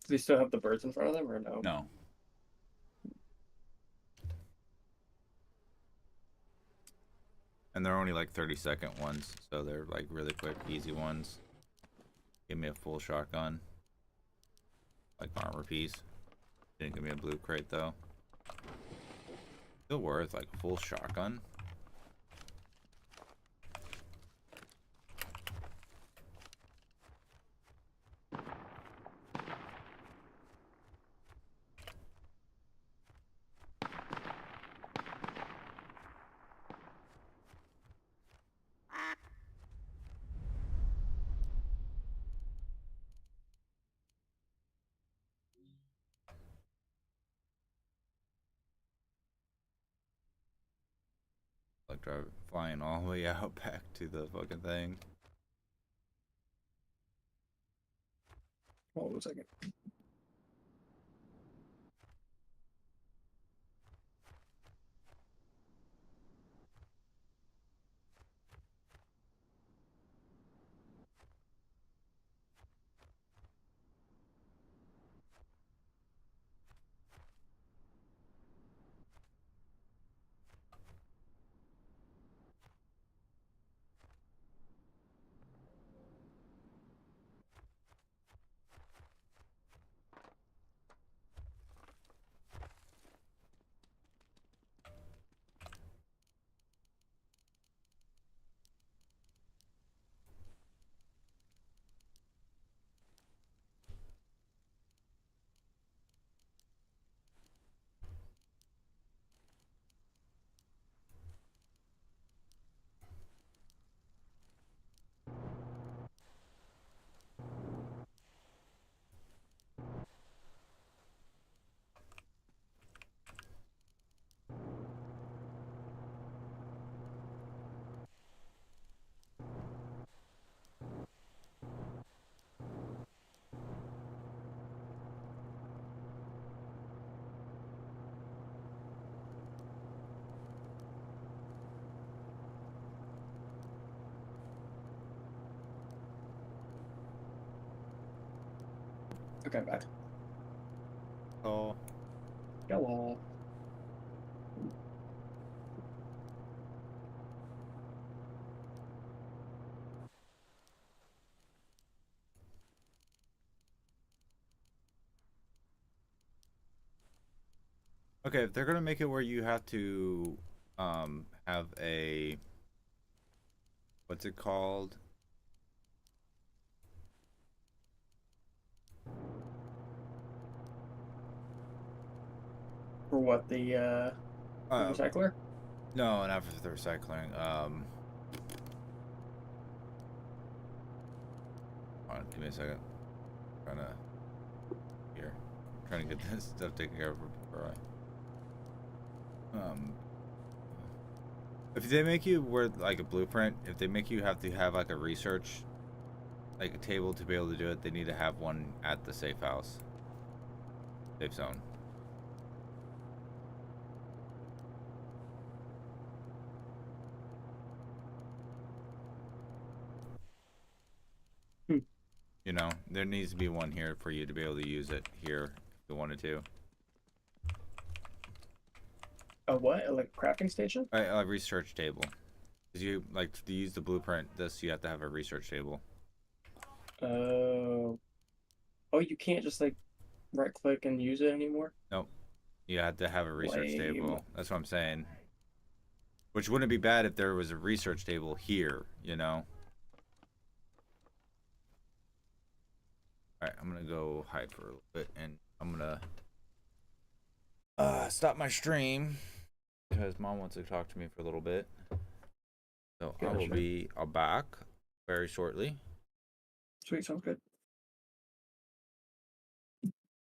they still have the birds in front of them or no? No. And they're only like 30-second ones, so they're like really quick, easy ones. Give me a full shotgun. Like armor piece. Didn't give me a blue crate though. Still worth like full shotgun. Like flying all the way out back to the fucking thing. Hold on a second. Okay, bye. Oh. Hello. Okay, if they're gonna make it where you have to have a what's it called? For what, the recycler? No, not for the recycling. Hold on, give me a second. Trying to here, trying to get this stuff taken care of before I. If they make you wear like a blueprint, if they make you have to have like a research, like a table to be able to do it, they need to have one at the safe house, safe zone. Hmm. You know, there needs to be one here for you to be able to use it here if you wanted to. A what? Like a crafting station? A research table. Because you like to use the blueprint, this you have to have a research table. Oh. Oh, you can't just like right click and use it anymore? Nope. You have to have a research Lame. table. That's what I'm saying. Which wouldn't be bad if there was a research table here, you know? Alright, I'm gonna go hide for a little bit and I'm gonna stop my stream because mom wants to talk to me for a little bit. So I will Gotcha. be back very shortly. Sweet, sounds good.